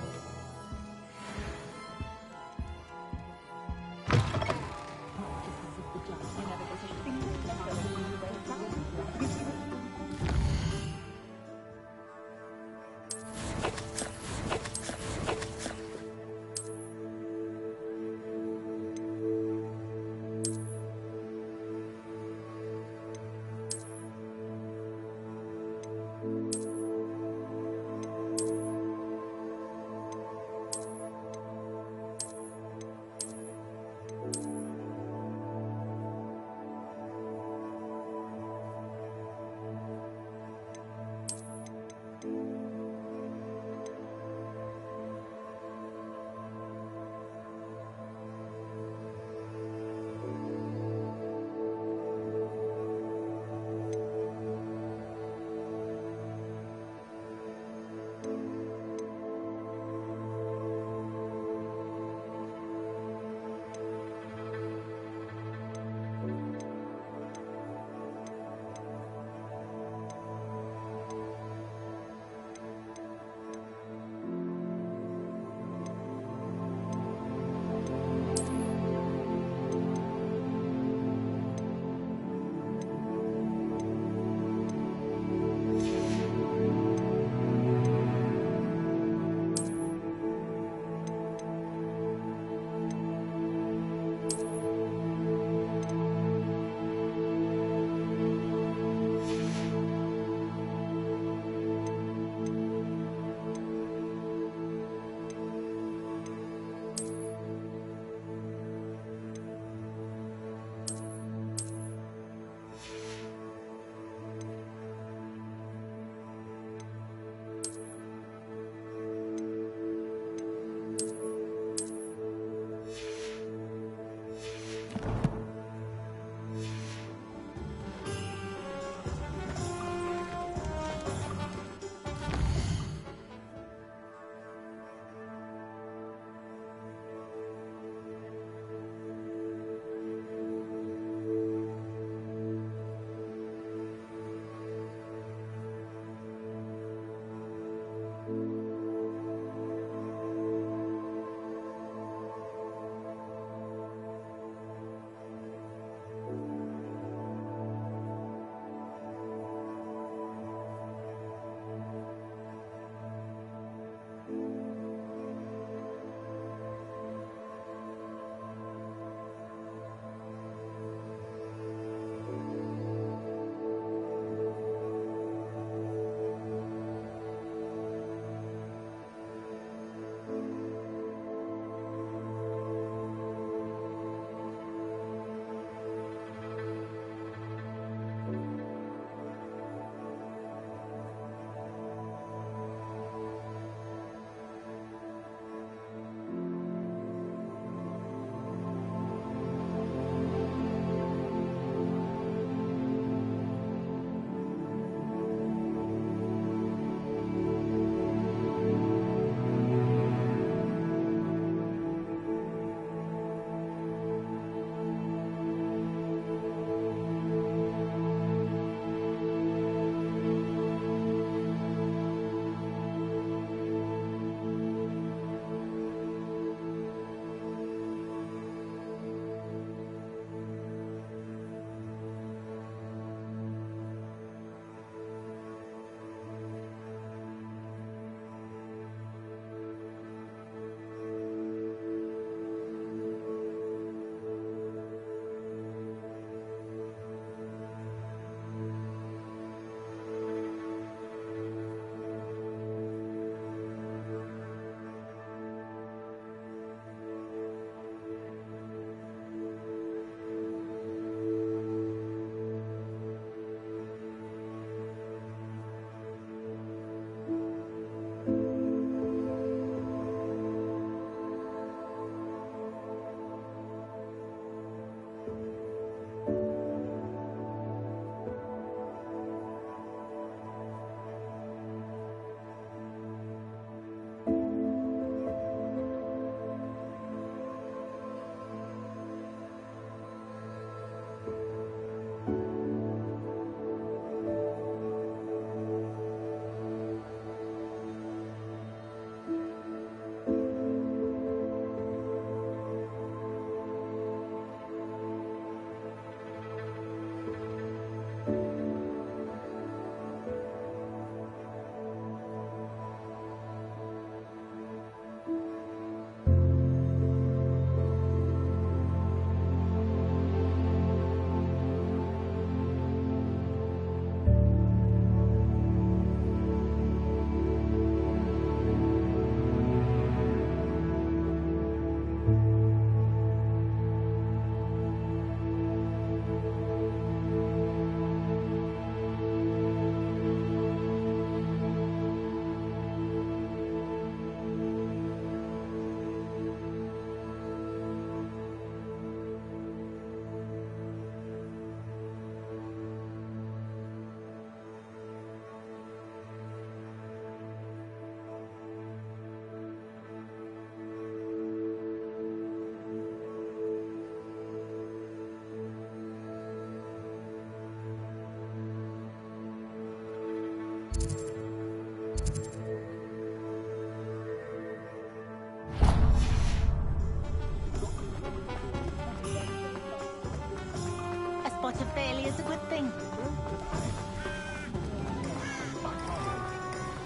But a failure's a good thing.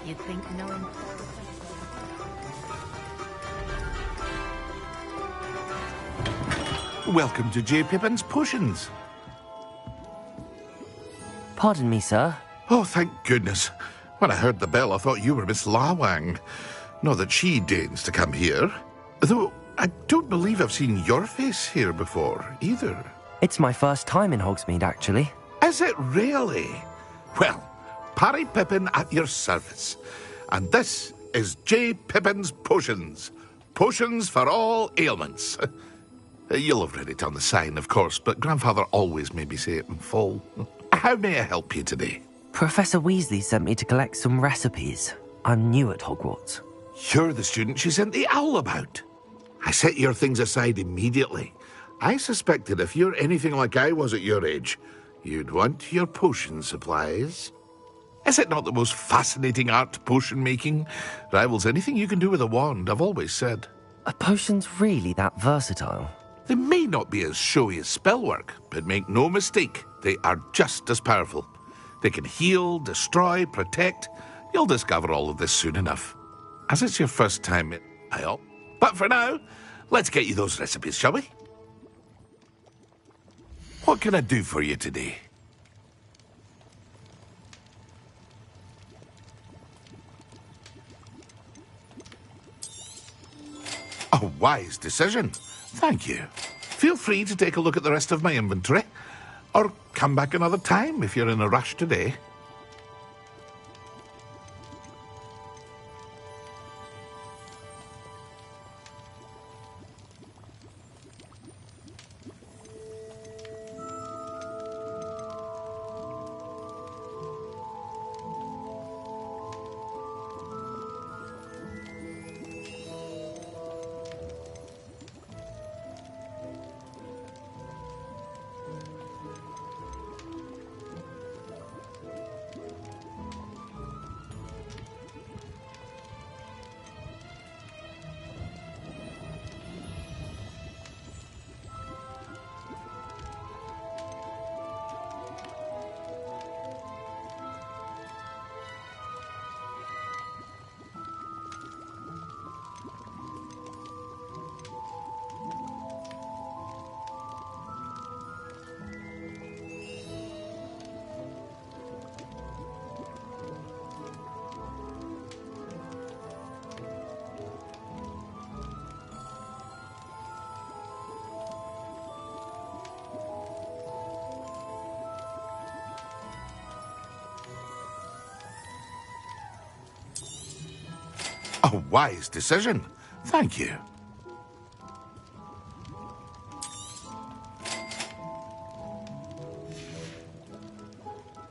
You'd think knowing... Welcome to J. Pippin's Potions. Pardon me, sir. Oh, thank goodness. When I heard the bell, I thought you were Miss Lawang. Not that she deigns to come here. Though I don't believe I've seen your face here before, either. It's my first time in Hogsmeade, actually. Is it really? Well, Parry Pippin at your service. And this is J. Pippin's Potions. Potions for all ailments. You'll have read it on the sign, of course, but Grandfather always made me say it in full. How may I help you today? Professor Weasley sent me to collect some recipes. I'm new at Hogwarts. You're the student she sent the owl about. I set your things aside immediately. I suspected if you're anything like I was at your age, you'd want your potion supplies. Is it not the most fascinating art, potion making? Rivals anything you can do with a wand, I've always said. Are potions really that versatile? They may not be as showy as spellwork, but make no mistake, they are just as powerful. They can heal, destroy, protect. You'll discover all of this soon enough. As it's your first time, I hope. But for now, let's get you those recipes, shall we? What can I do for you today? A wise decision. Thank you. Feel free to take a look at the rest of my inventory, or come back another time if you're in a rush today. A wise decision. Thank you.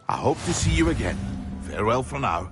I hope to see you again. Farewell for now.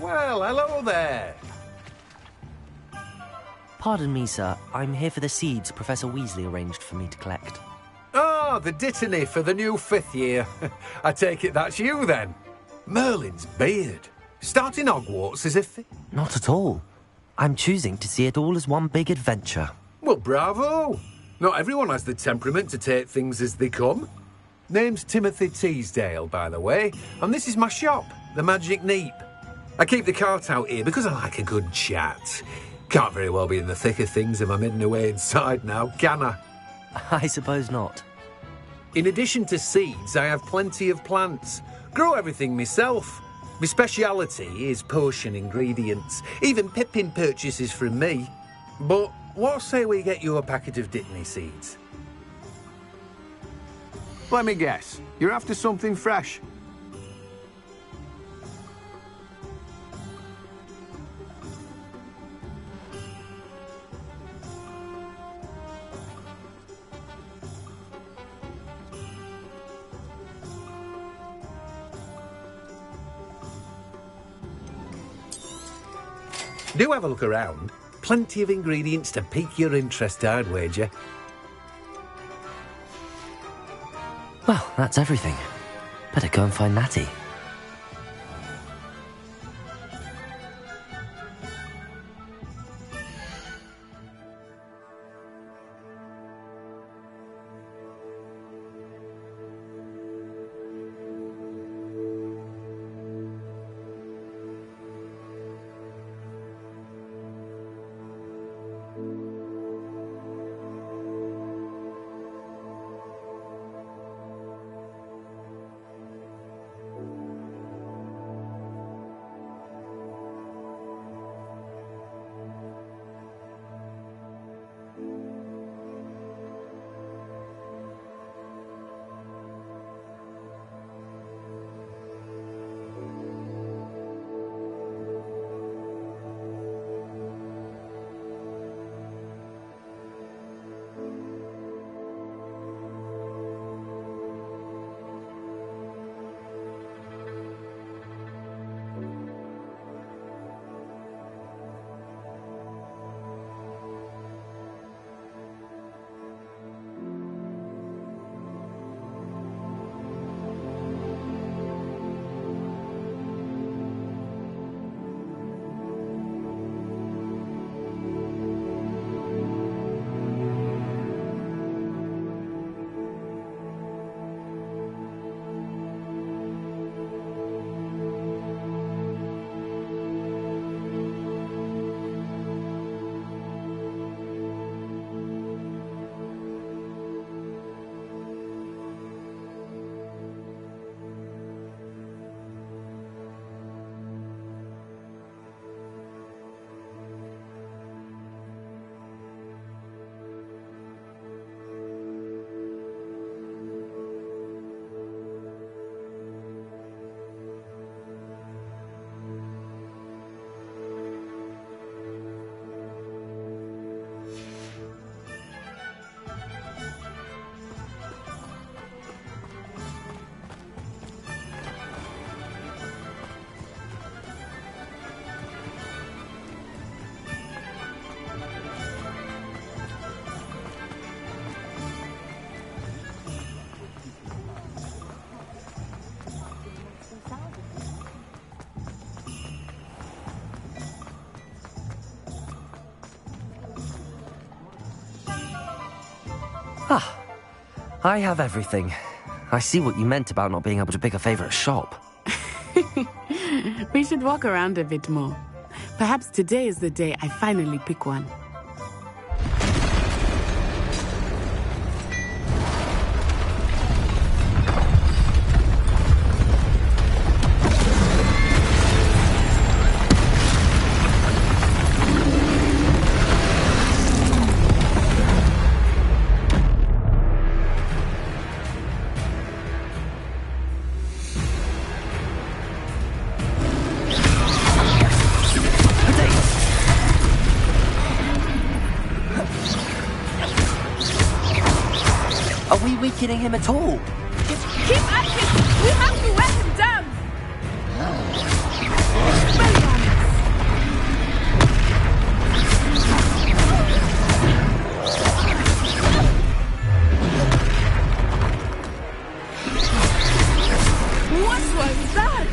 Well, hello there. Pardon me, sir. I'm here for the seeds Professor Weasley arranged for me to collect. Oh, the dittany for the new 5th year. I take it that's you, then. Merlin's beard. Starting Hogwarts as if... Not at all. I'm choosing to see it all as one big adventure. Well, bravo. Not everyone has the temperament to take things as they come. Name's Timothy Teasdale, by the way, and this is my shop, the Magic Neep. I keep the cart out here because I like a good chat. Can't very well be in the thick of things if I'm hidden away inside now, can I? I suppose not. In addition to seeds, I have plenty of plants. Grow everything myself. My speciality is potion ingredients. Even Pippin purchases from me. But what say we get you a packet of Dittany seeds? Let me guess. You're after something fresh. Do have a look around. Plenty of ingredients to pique your interest, I'd wager. Well, that's everything. Better go and find Natty. Ah, I have everything. I see what you meant about not being able to pick a favourite shop. We should walk around a bit more. Perhaps today is the day I finally pick one. Are we weakening him at all? Keep at him! We have to wear him down! What was that?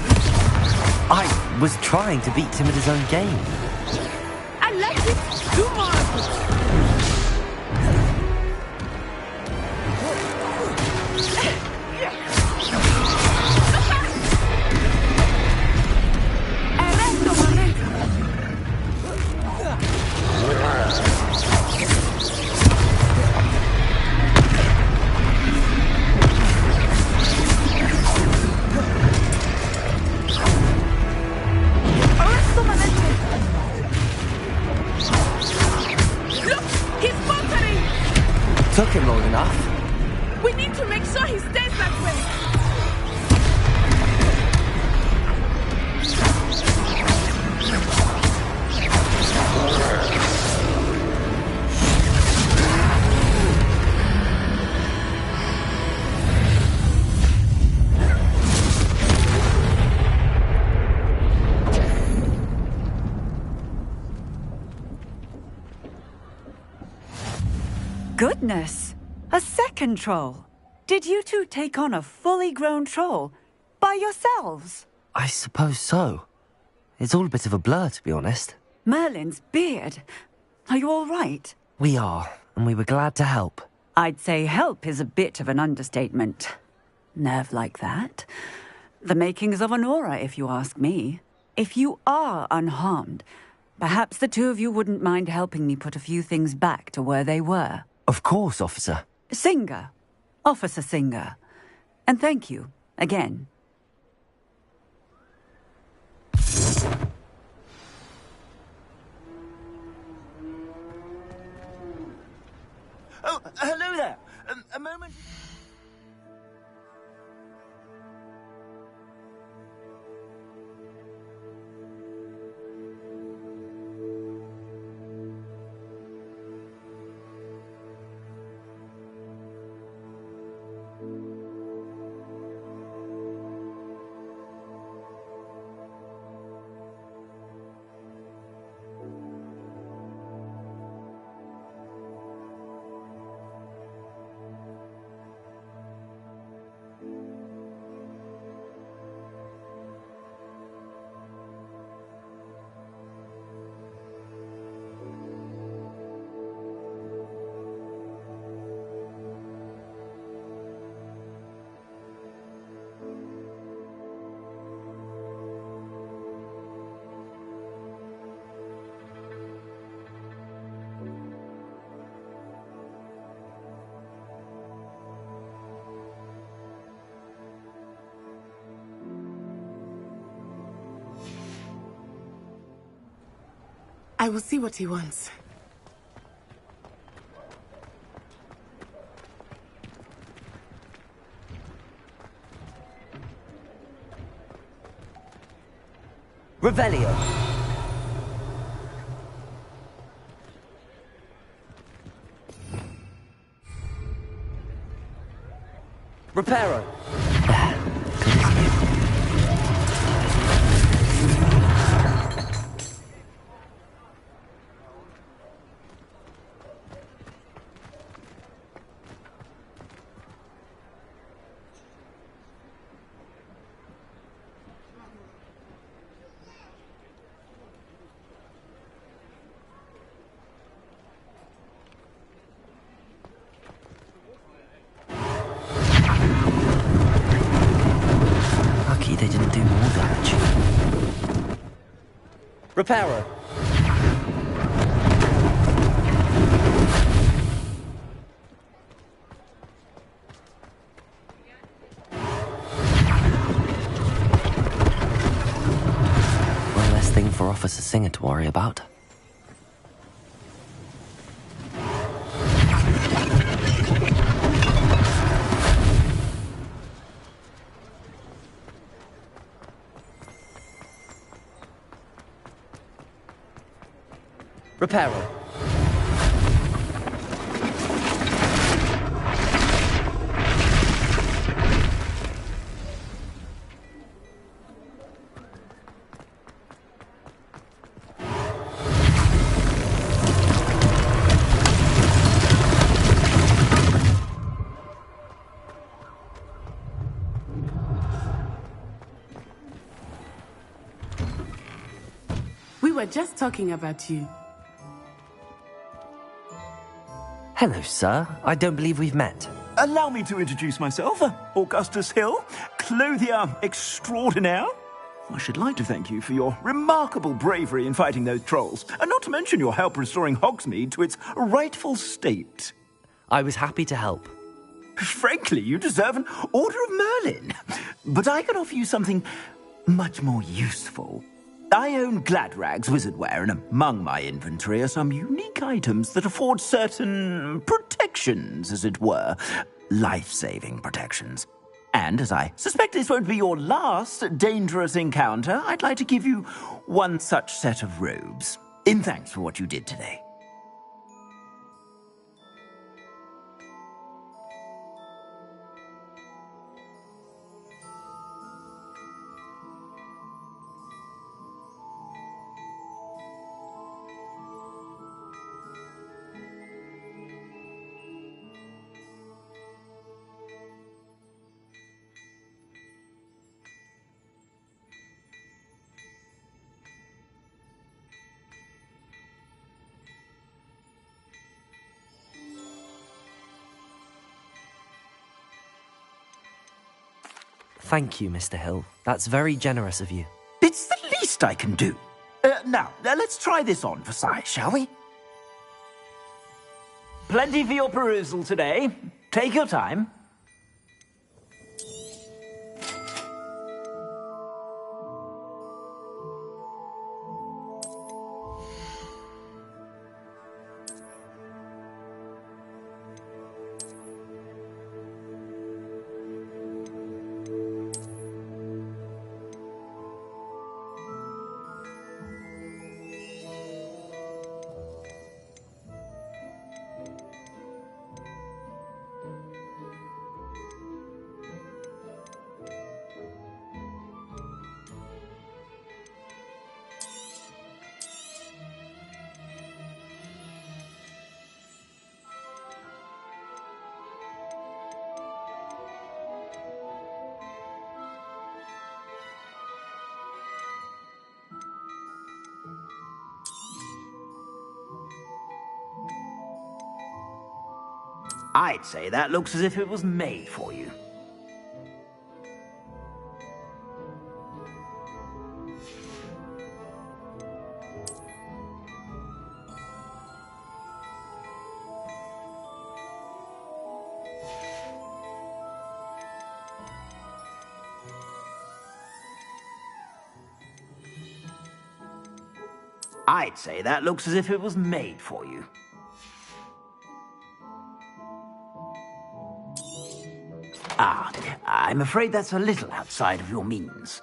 I was trying to beat him at his own game. I like it! Do more of it! Took him long enough. We need to make sure he stays that way. Goodness! A second troll! Did you two take on a fully grown troll? By yourselves? I suppose so. It's all a bit of a blur, to be honest. Merlin's beard. Are you all right? We are, and we were glad to help. I'd say help is a bit of an understatement. Nerve like that. The makings of an aura, if you ask me. If you are unharmed, perhaps the two of you wouldn't mind helping me put a few things back to where they were. Of course, officer. Singer. Officer Singer. And thank you, again. Oh, hello there. A moment... I will see what he wants. Revelio. Reparo. They didn't do more damage. Reparo. One less thing for Officer Singer to worry about. Reparo. We were just talking about you. Hello, sir. I don't believe we've met. Allow me to introduce myself. Augustus Hill, clothier extraordinaire. I should like to thank you for your remarkable bravery in fighting those trolls, and not to mention your help restoring Hogsmeade to its rightful state. I was happy to help. Frankly, you deserve an Order of Merlin. But I can offer you something much more useful. I own Gladrag's wizardware, and among my inventory are some unique items that afford certain protections, as it were. Life-saving protections. And as I suspect this won't be your last dangerous encounter, I'd like to give you one such set of robes, in thanks for what you did today. Thank you, Mr. Hill. That's very generous of you. It's the least I can do. Now, let's try this on for size, shall we? Plenty for your perusal today. Take your time. I'd say that looks as if it was made for you. I'd say that looks as if it was made for you. I'm afraid that's a little outside of your means.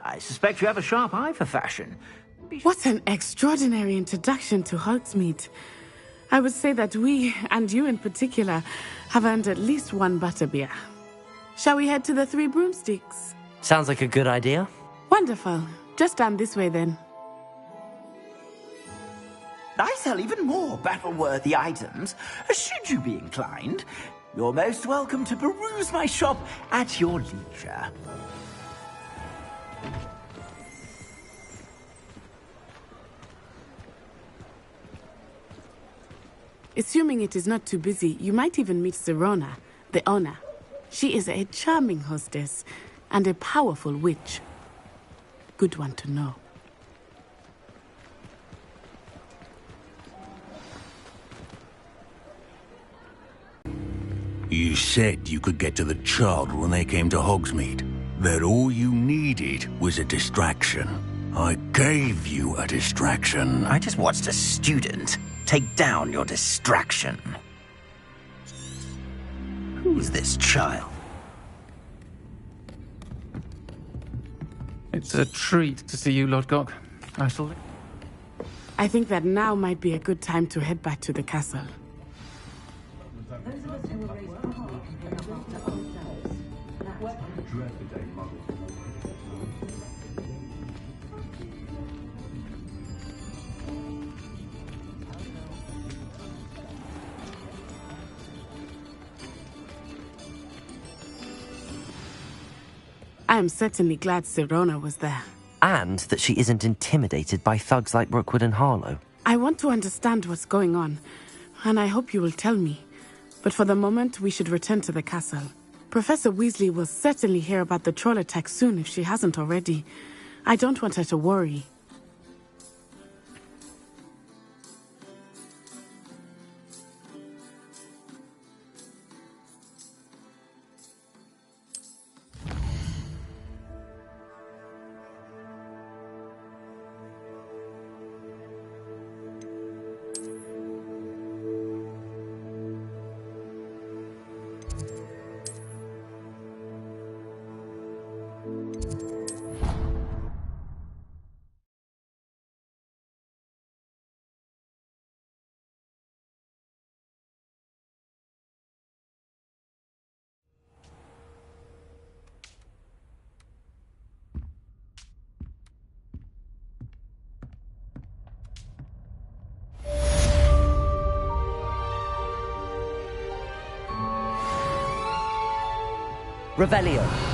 I suspect you have a sharp eye for fashion. What an extraordinary introduction to Hogsmeade. I would say that we, and you in particular, have earned at least one butterbeer. Shall we head to the Three Broomsticks? Sounds like a good idea. Wonderful. Just down this way then. I sell even more battle-worthy items, should you be inclined. You're most welcome to peruse my shop at your leisure. Assuming it is not too busy, you might even meet Sirona, the owner. She is a charming hostess and a powerful witch. Good one to know. You said you could get to the child when they came to Hogsmeade. That all you needed was a distraction. I gave you a distraction. I just watched a student take down your distraction. Who's this child? It's a treat to see you, Lord Gok. I think that now might be a good time to head back to the castle. I am certainly glad Sirona was there. And that she isn't intimidated by thugs like Rookwood and Harlow. I want to understand what's going on, and I hope you will tell me. But for the moment, we should return to the castle. Professor Weasley will certainly hear about the troll attack soon if she hasn't already. I don't want her to worry. Revelio.